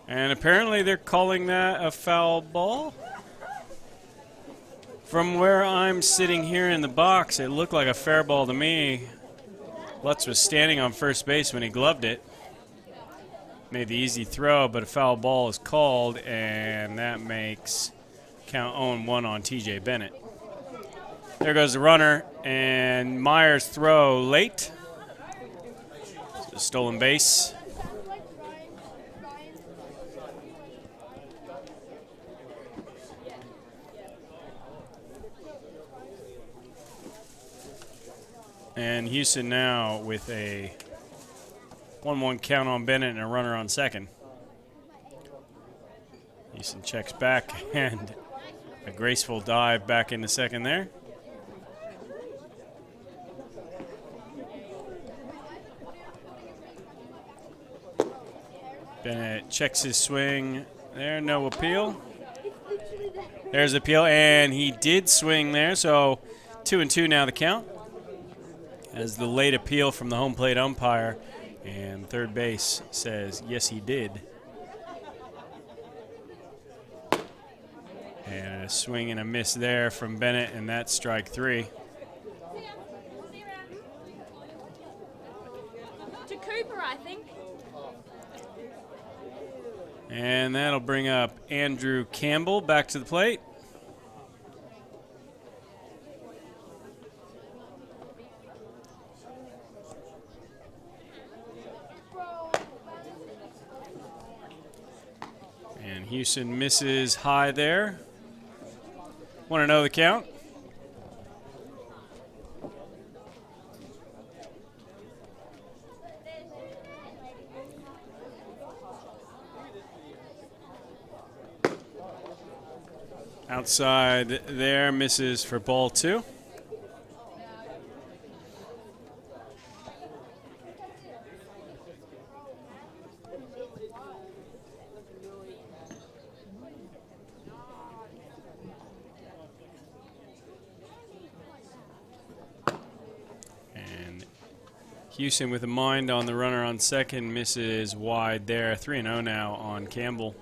And apparently they're calling that a foul ball. From where I'm sitting here in the box, it looked like a fair ball to me. Lutz was standing on first base when he gloved it. Made the easy throw, but a foul ball is called, and that makes count 0-1 on TJ Bennett. There goes the runner, and Myers' throw late. It's a stolen base. And Houston now with a 1-1 count on Bennett and a runner on second. Houston checks back and a graceful dive back into second there. Bennett checks his swing there, no appeal. There's appeal, and he did swing there, so 2-2 now the count. As the late appeal from the home plate umpire, and third base says, yes, he did. And a swing and a miss there from Bennett, and that's strike 3. To Cooper, I think. And that'll bring up Andrew Campbell back to the plate. Houston misses high there. 1-0 the count. Outside there, misses for ball 2. Houston with a mind on the runner on second, misses wide there. 3-0 now on Campbell.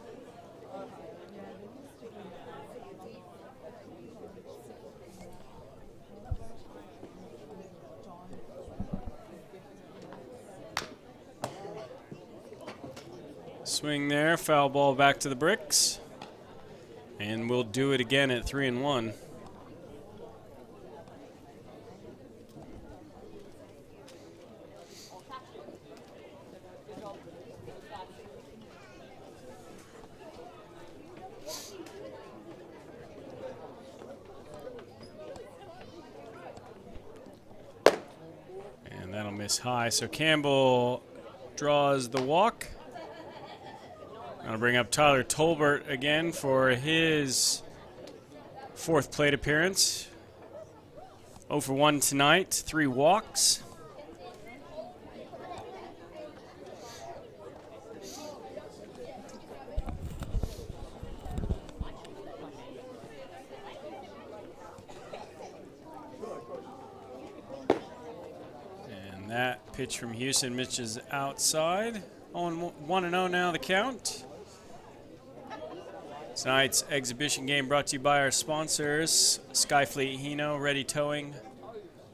Swing there, foul ball back to the bricks. And we'll do it again at 3-1. And that'll miss high. So Campbell draws the walk. I'll bring up Tyler Tolbert again for his 4th plate appearance. 0 for 1 tonight, 3 walks. And that pitch from Houston misses outside. 1-0 now the count. Tonight's exhibition game brought to you by our sponsors, Skyfleet Hino, Ready Towing,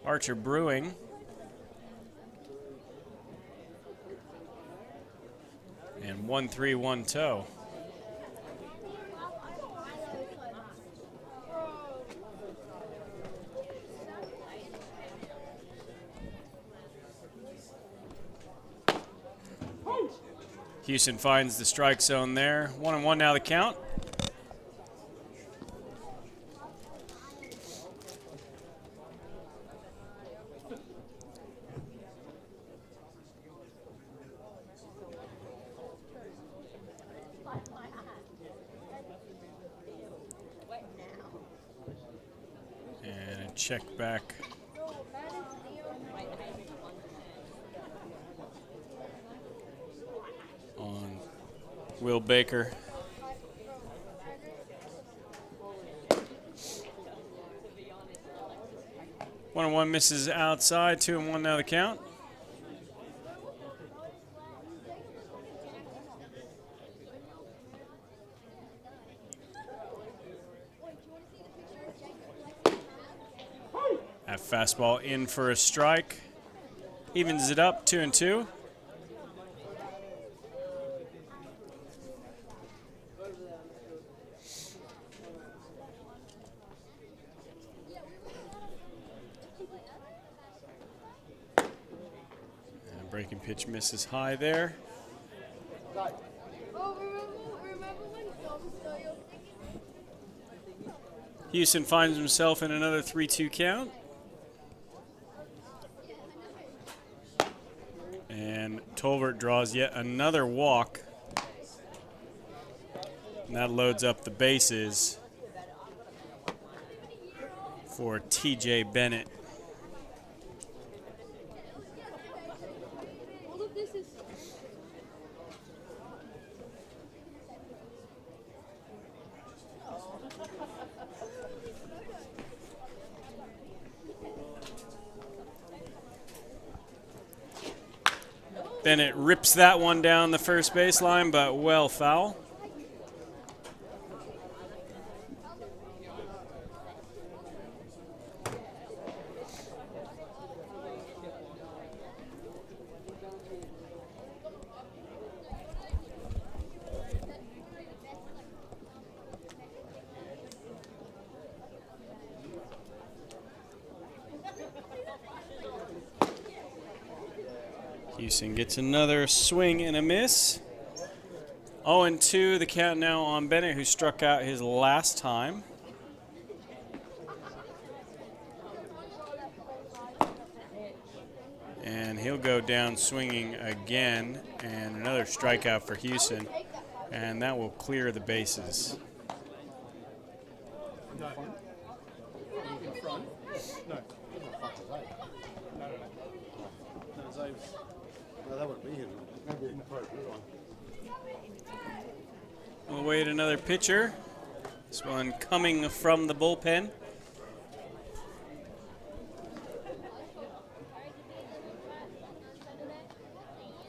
Archer Brewing. And 1-3-1 tow. Houston finds the strike zone there. 1-1 now the count. And a check back. On Will Baker. One and one misses outside. 2-1 now the count. That fastball in for a strike. Evens it up, 2-2. And breaking pitch misses high there. Houston finds himself in another 3-2 count. And Tolbert draws yet another walk. And that loads up the bases for TJ Bennett. Bennett rips that one down the first baseline, but well foul. Houston gets another swing and a miss. 0-2 the count now on Bennett, who struck out his last time. And he'll go down swinging again, and another strikeout for Houston, and that will clear the bases. We'll wait another pitcher. This one coming from the bullpen.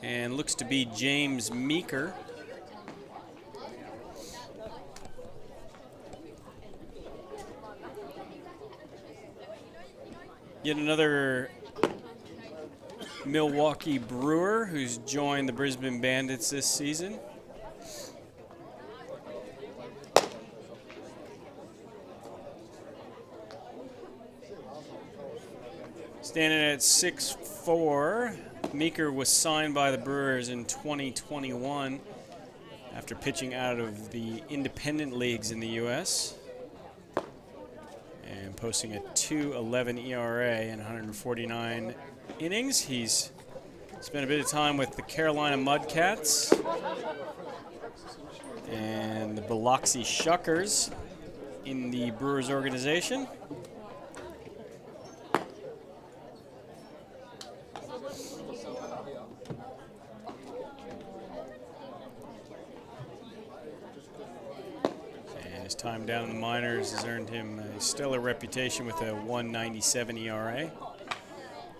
And looks to be James Meeker. Yet another Milwaukee Brewer who's joined the Brisbane Bandits this season. Standing at 6'4", Meeker was signed by the Brewers in 2021 after pitching out of the independent leagues in the U.S. and posting a 2.11 ERA in 149 innings. He's spent a bit of time with the Carolina Mudcats and the Biloxi Shuckers in the Brewers organization. And his time down in the minors has earned him a stellar reputation with a 1.97 ERA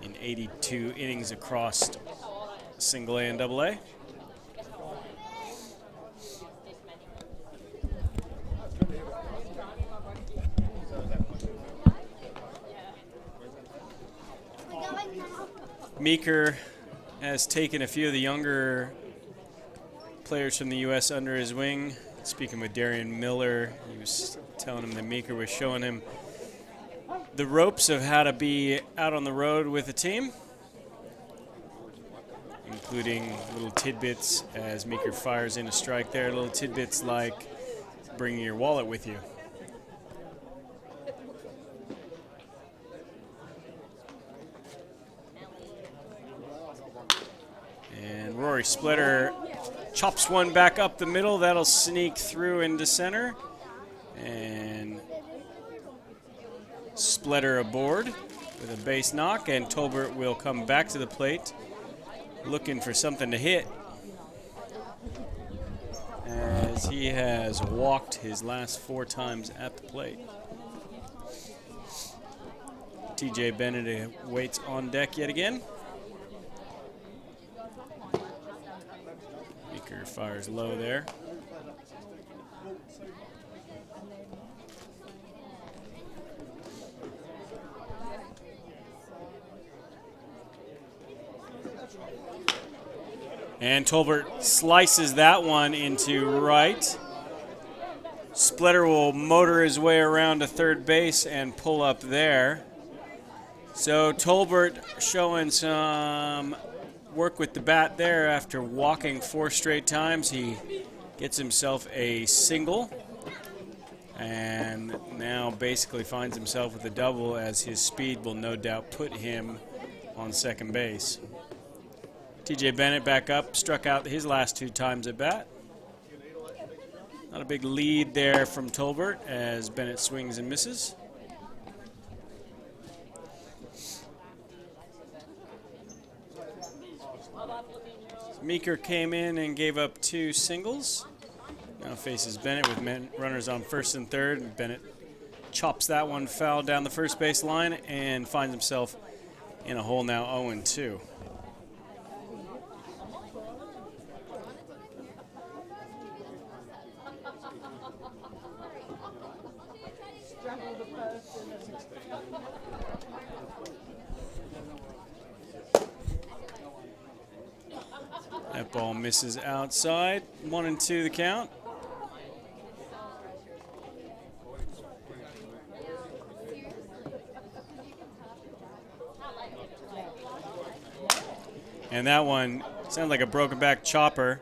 in 82 innings across single A and double A. Meeker has taken a few of the younger players from the U.S. under his wing. Speaking with Darian Miller, he was telling him that Meeker was showing him the ropes of how to be out on the road with a team, including little tidbits as Meeker fires in a strike there, little tidbits like bringing your wallet with you. And Rory Splitter chops one back up the middle. That'll sneak through into center. And Splitter aboard with a base knock, and Tolbert will come back to the plate looking for something to hit, as he has walked his last 4 times at the plate. TJ Bennett waits on deck yet again. Meeker fires low there. And Tolbert slices that one into right. Splitter will motor his way around to third base and pull up there. So Tolbert showing some work with the bat there after walking 4 straight times. He gets himself a single and now basically finds himself with a double, as his speed will no doubt put him on second base. TJ Bennett back up, struck out his last 2 times at bat. Not a big lead there from Tolbert as Bennett swings and misses. Meeker came in and gave up 2 singles. Now faces Bennett with runners on first and third. Bennett chops that one foul down the first base line and finds himself in a hole now 0-2. That ball misses outside. 1-2 the count. And that one sounds like a broken back chopper.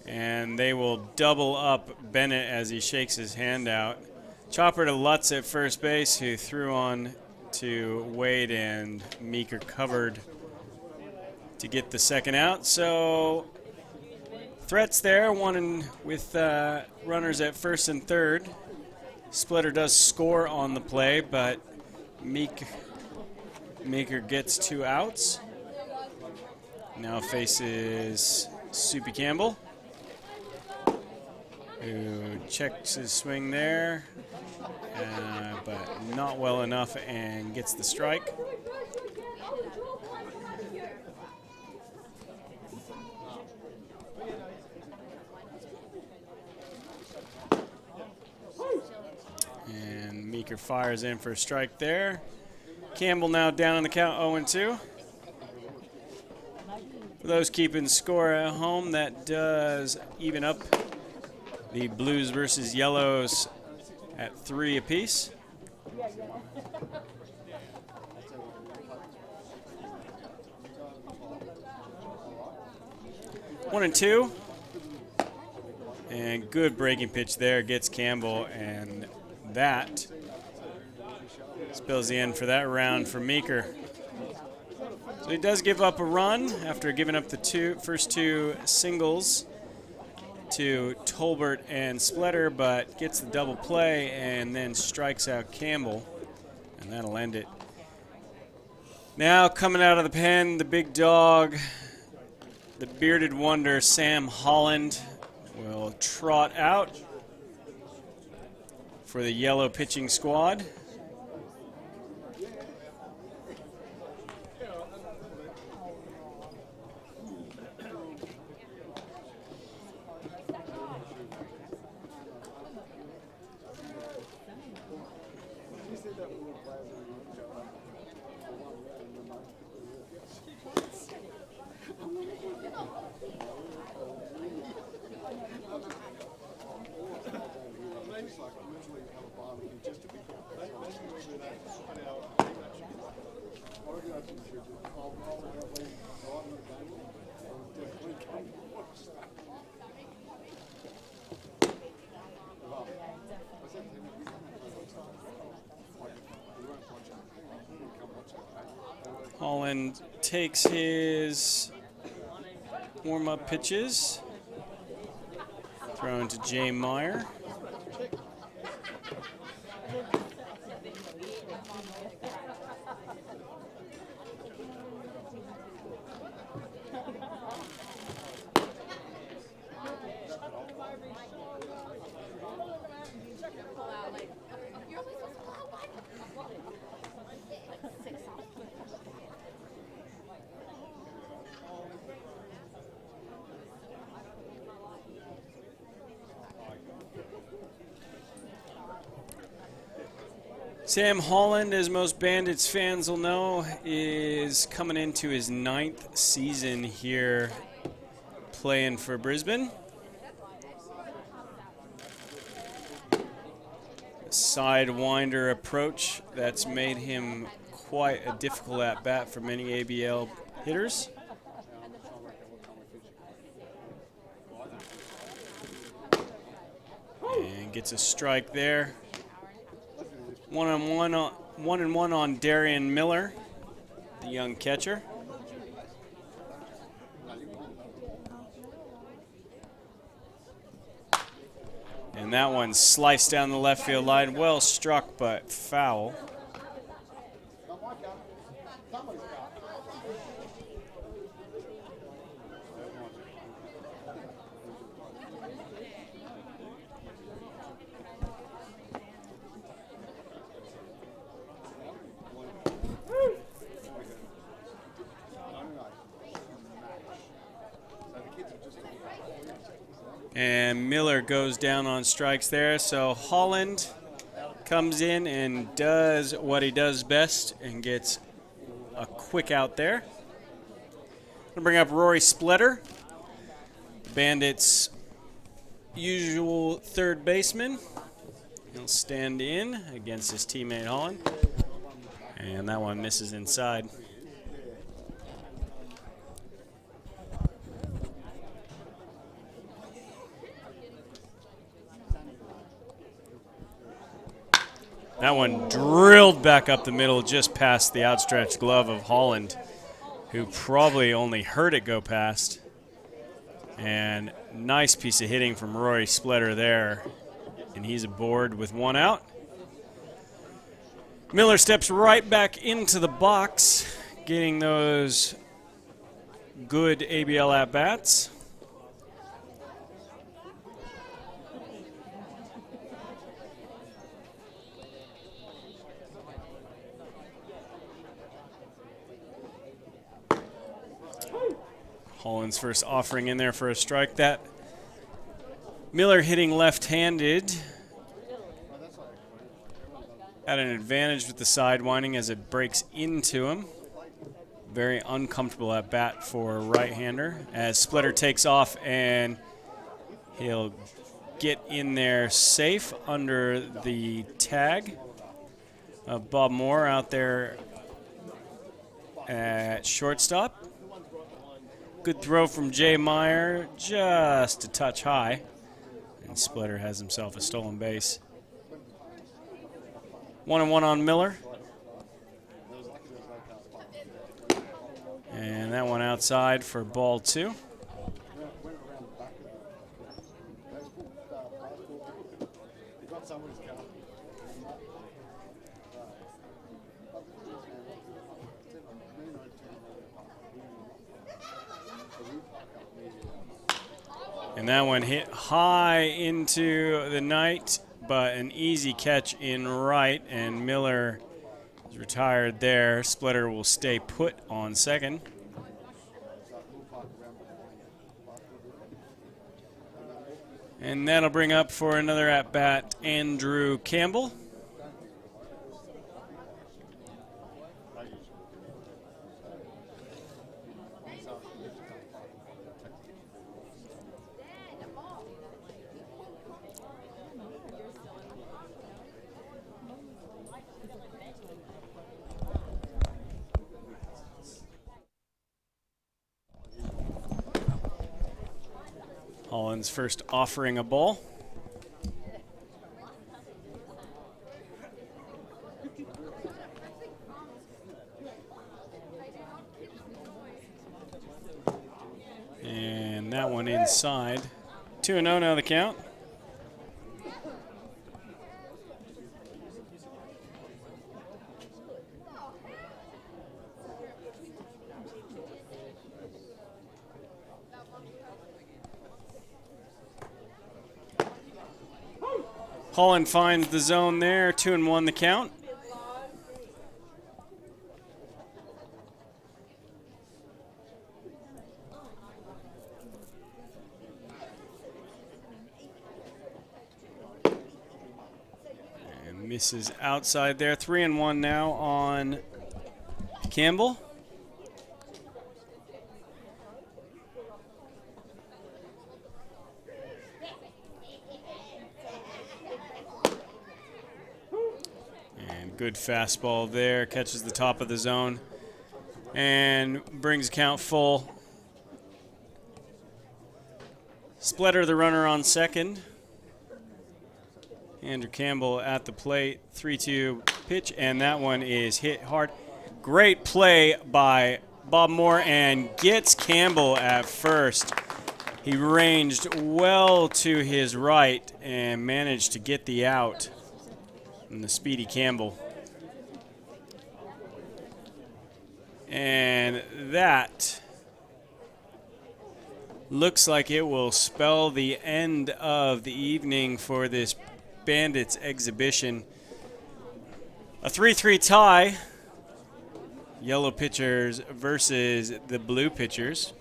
And they will double up Bennett as he shakes his hand out. Chopper to Lutz at first base, who threw on to Wade, and Meeker covered to get the second out. So threats there, one with runners at first and third. Splitter does score on the play, but Meeker gets 2 outs. Now faces Soupy Campbell, who checks his swing there, but not well enough, and gets the strike. And Meeker fires in for a strike there. Campbell now down on the count, 0-2. For those keeping score at home, that does even up the Blues versus Yellows at 3 apiece. One and two. And good breaking pitch there, gets Campbell, and that spells the end for that round for Meeker. So he does give up a run after giving up the first two singles to Tolbert and Splitter, but gets the double play and then strikes out Campbell, and that'll end it. Now coming out of the pen, the big dog, the bearded wonder, Sam Holland, will trot out for the yellow pitching squad. Holland takes his warm-up pitches, thrown to Jay Meyer. Sam Holland, as most Bandits fans will know, is coming into his 9th season here playing for Brisbane. Sidewinder approach that's made him quite a difficult at-bat for many ABL hitters. And gets a strike there. One and one on Darian Miller, the young catcher. And that one sliced down the left field line. Well struck, but foul. And Miller goes down on strikes there. So Holland comes in and does what he does best and gets a quick out there. I'm going to bring up Rory Splitter, Bandits' usual third baseman. He'll stand in against his teammate Holland. And that one misses inside. That one drilled back up the middle, just past the outstretched glove of Holland, who probably only heard it go past. And nice piece of hitting from Rory Splitter there. And he's aboard with one out. Miller steps right back into the box, getting those good ABL at-bats. Holland's first offering in there for a strike. That Miller hitting left-handed at an advantage with the sidewinding as it breaks into him. Very uncomfortable at bat for a right-hander as Splitter takes off, and he'll get in there safe under the tag. of Bob Moore out there at shortstop. Good throw from Jay Meyer, just a touch high. And Splitter has himself a stolen base. 1-1 on Miller. And that one outside for ball 2. And that one hit high into the night, but an easy catch in right, and Miller is retired there. Splitter will stay put on second. And that'll bring up for another at-bat Andrew Campbell. Holland's first offering a ball. And that one inside. 2-0 now the count. Holland finds the zone there, 2-1 the count. And misses outside there, 3-1 now on Campbell. Good fastball there, catches the top of the zone and brings count full. Splitter the runner on second. Andrew Campbell at the plate, 3-2 pitch, and that one is hit hard. Great play by Bob Moore and gets Campbell at first. He ranged well to his right and managed to get the out from the speedy Campbell. And that looks like it will spell the end of the evening for this Bandits exhibition. A 3-3 tie. Yellow pitchers versus the blue pitchers.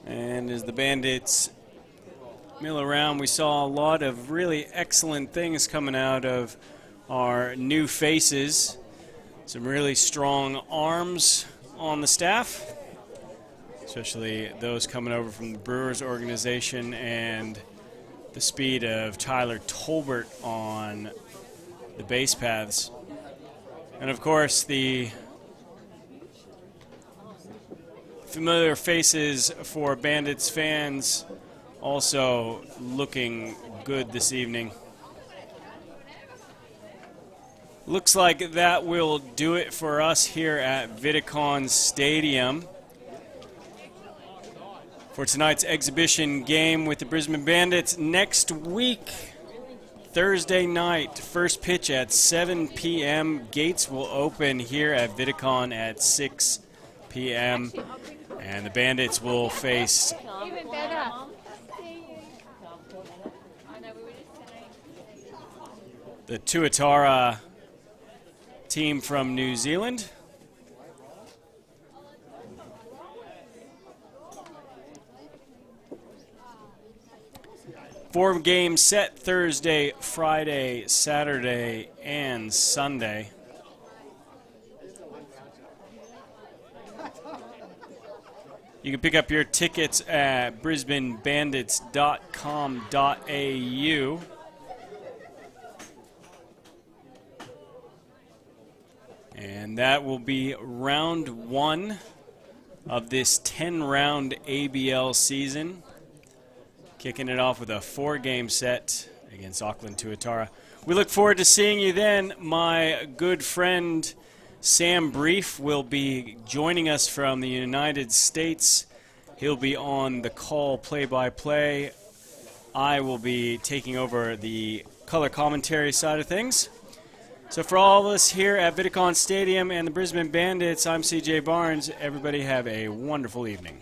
And as the Bandits mill around, we saw a lot of really excellent things coming out of our new faces. Some really strong arms on the staff, especially those coming over from the Brewers organization, and the speed of Tyler Tolbert on the base paths. And of course, the familiar faces for Bandits fans also looking good this evening. Looks like that will do it for us here at Vidicon Stadium for tonight's exhibition game with the Brisbane Bandits. Next week, Thursday night, first pitch at 7 p.m. Gates will open here at Vidicon at 6 p.m. And the Bandits will face the Tuatara team from New Zealand. Four games set Thursday, Friday, Saturday, and Sunday. You can pick up your tickets at brisbanebandits.com.au. And that will be round 1 of this 10-round ABL season. Kicking it off with a 4-game set against Auckland Tuatara. We look forward to seeing you then. My good friend Sam Brief will be joining us from the United States. He'll be on the call play-by-play. I will be taking over the color commentary side of things. So for all of us here at Vidicon Stadium and the Brisbane Bandits, I'm CJ Barnes. Everybody have a wonderful evening.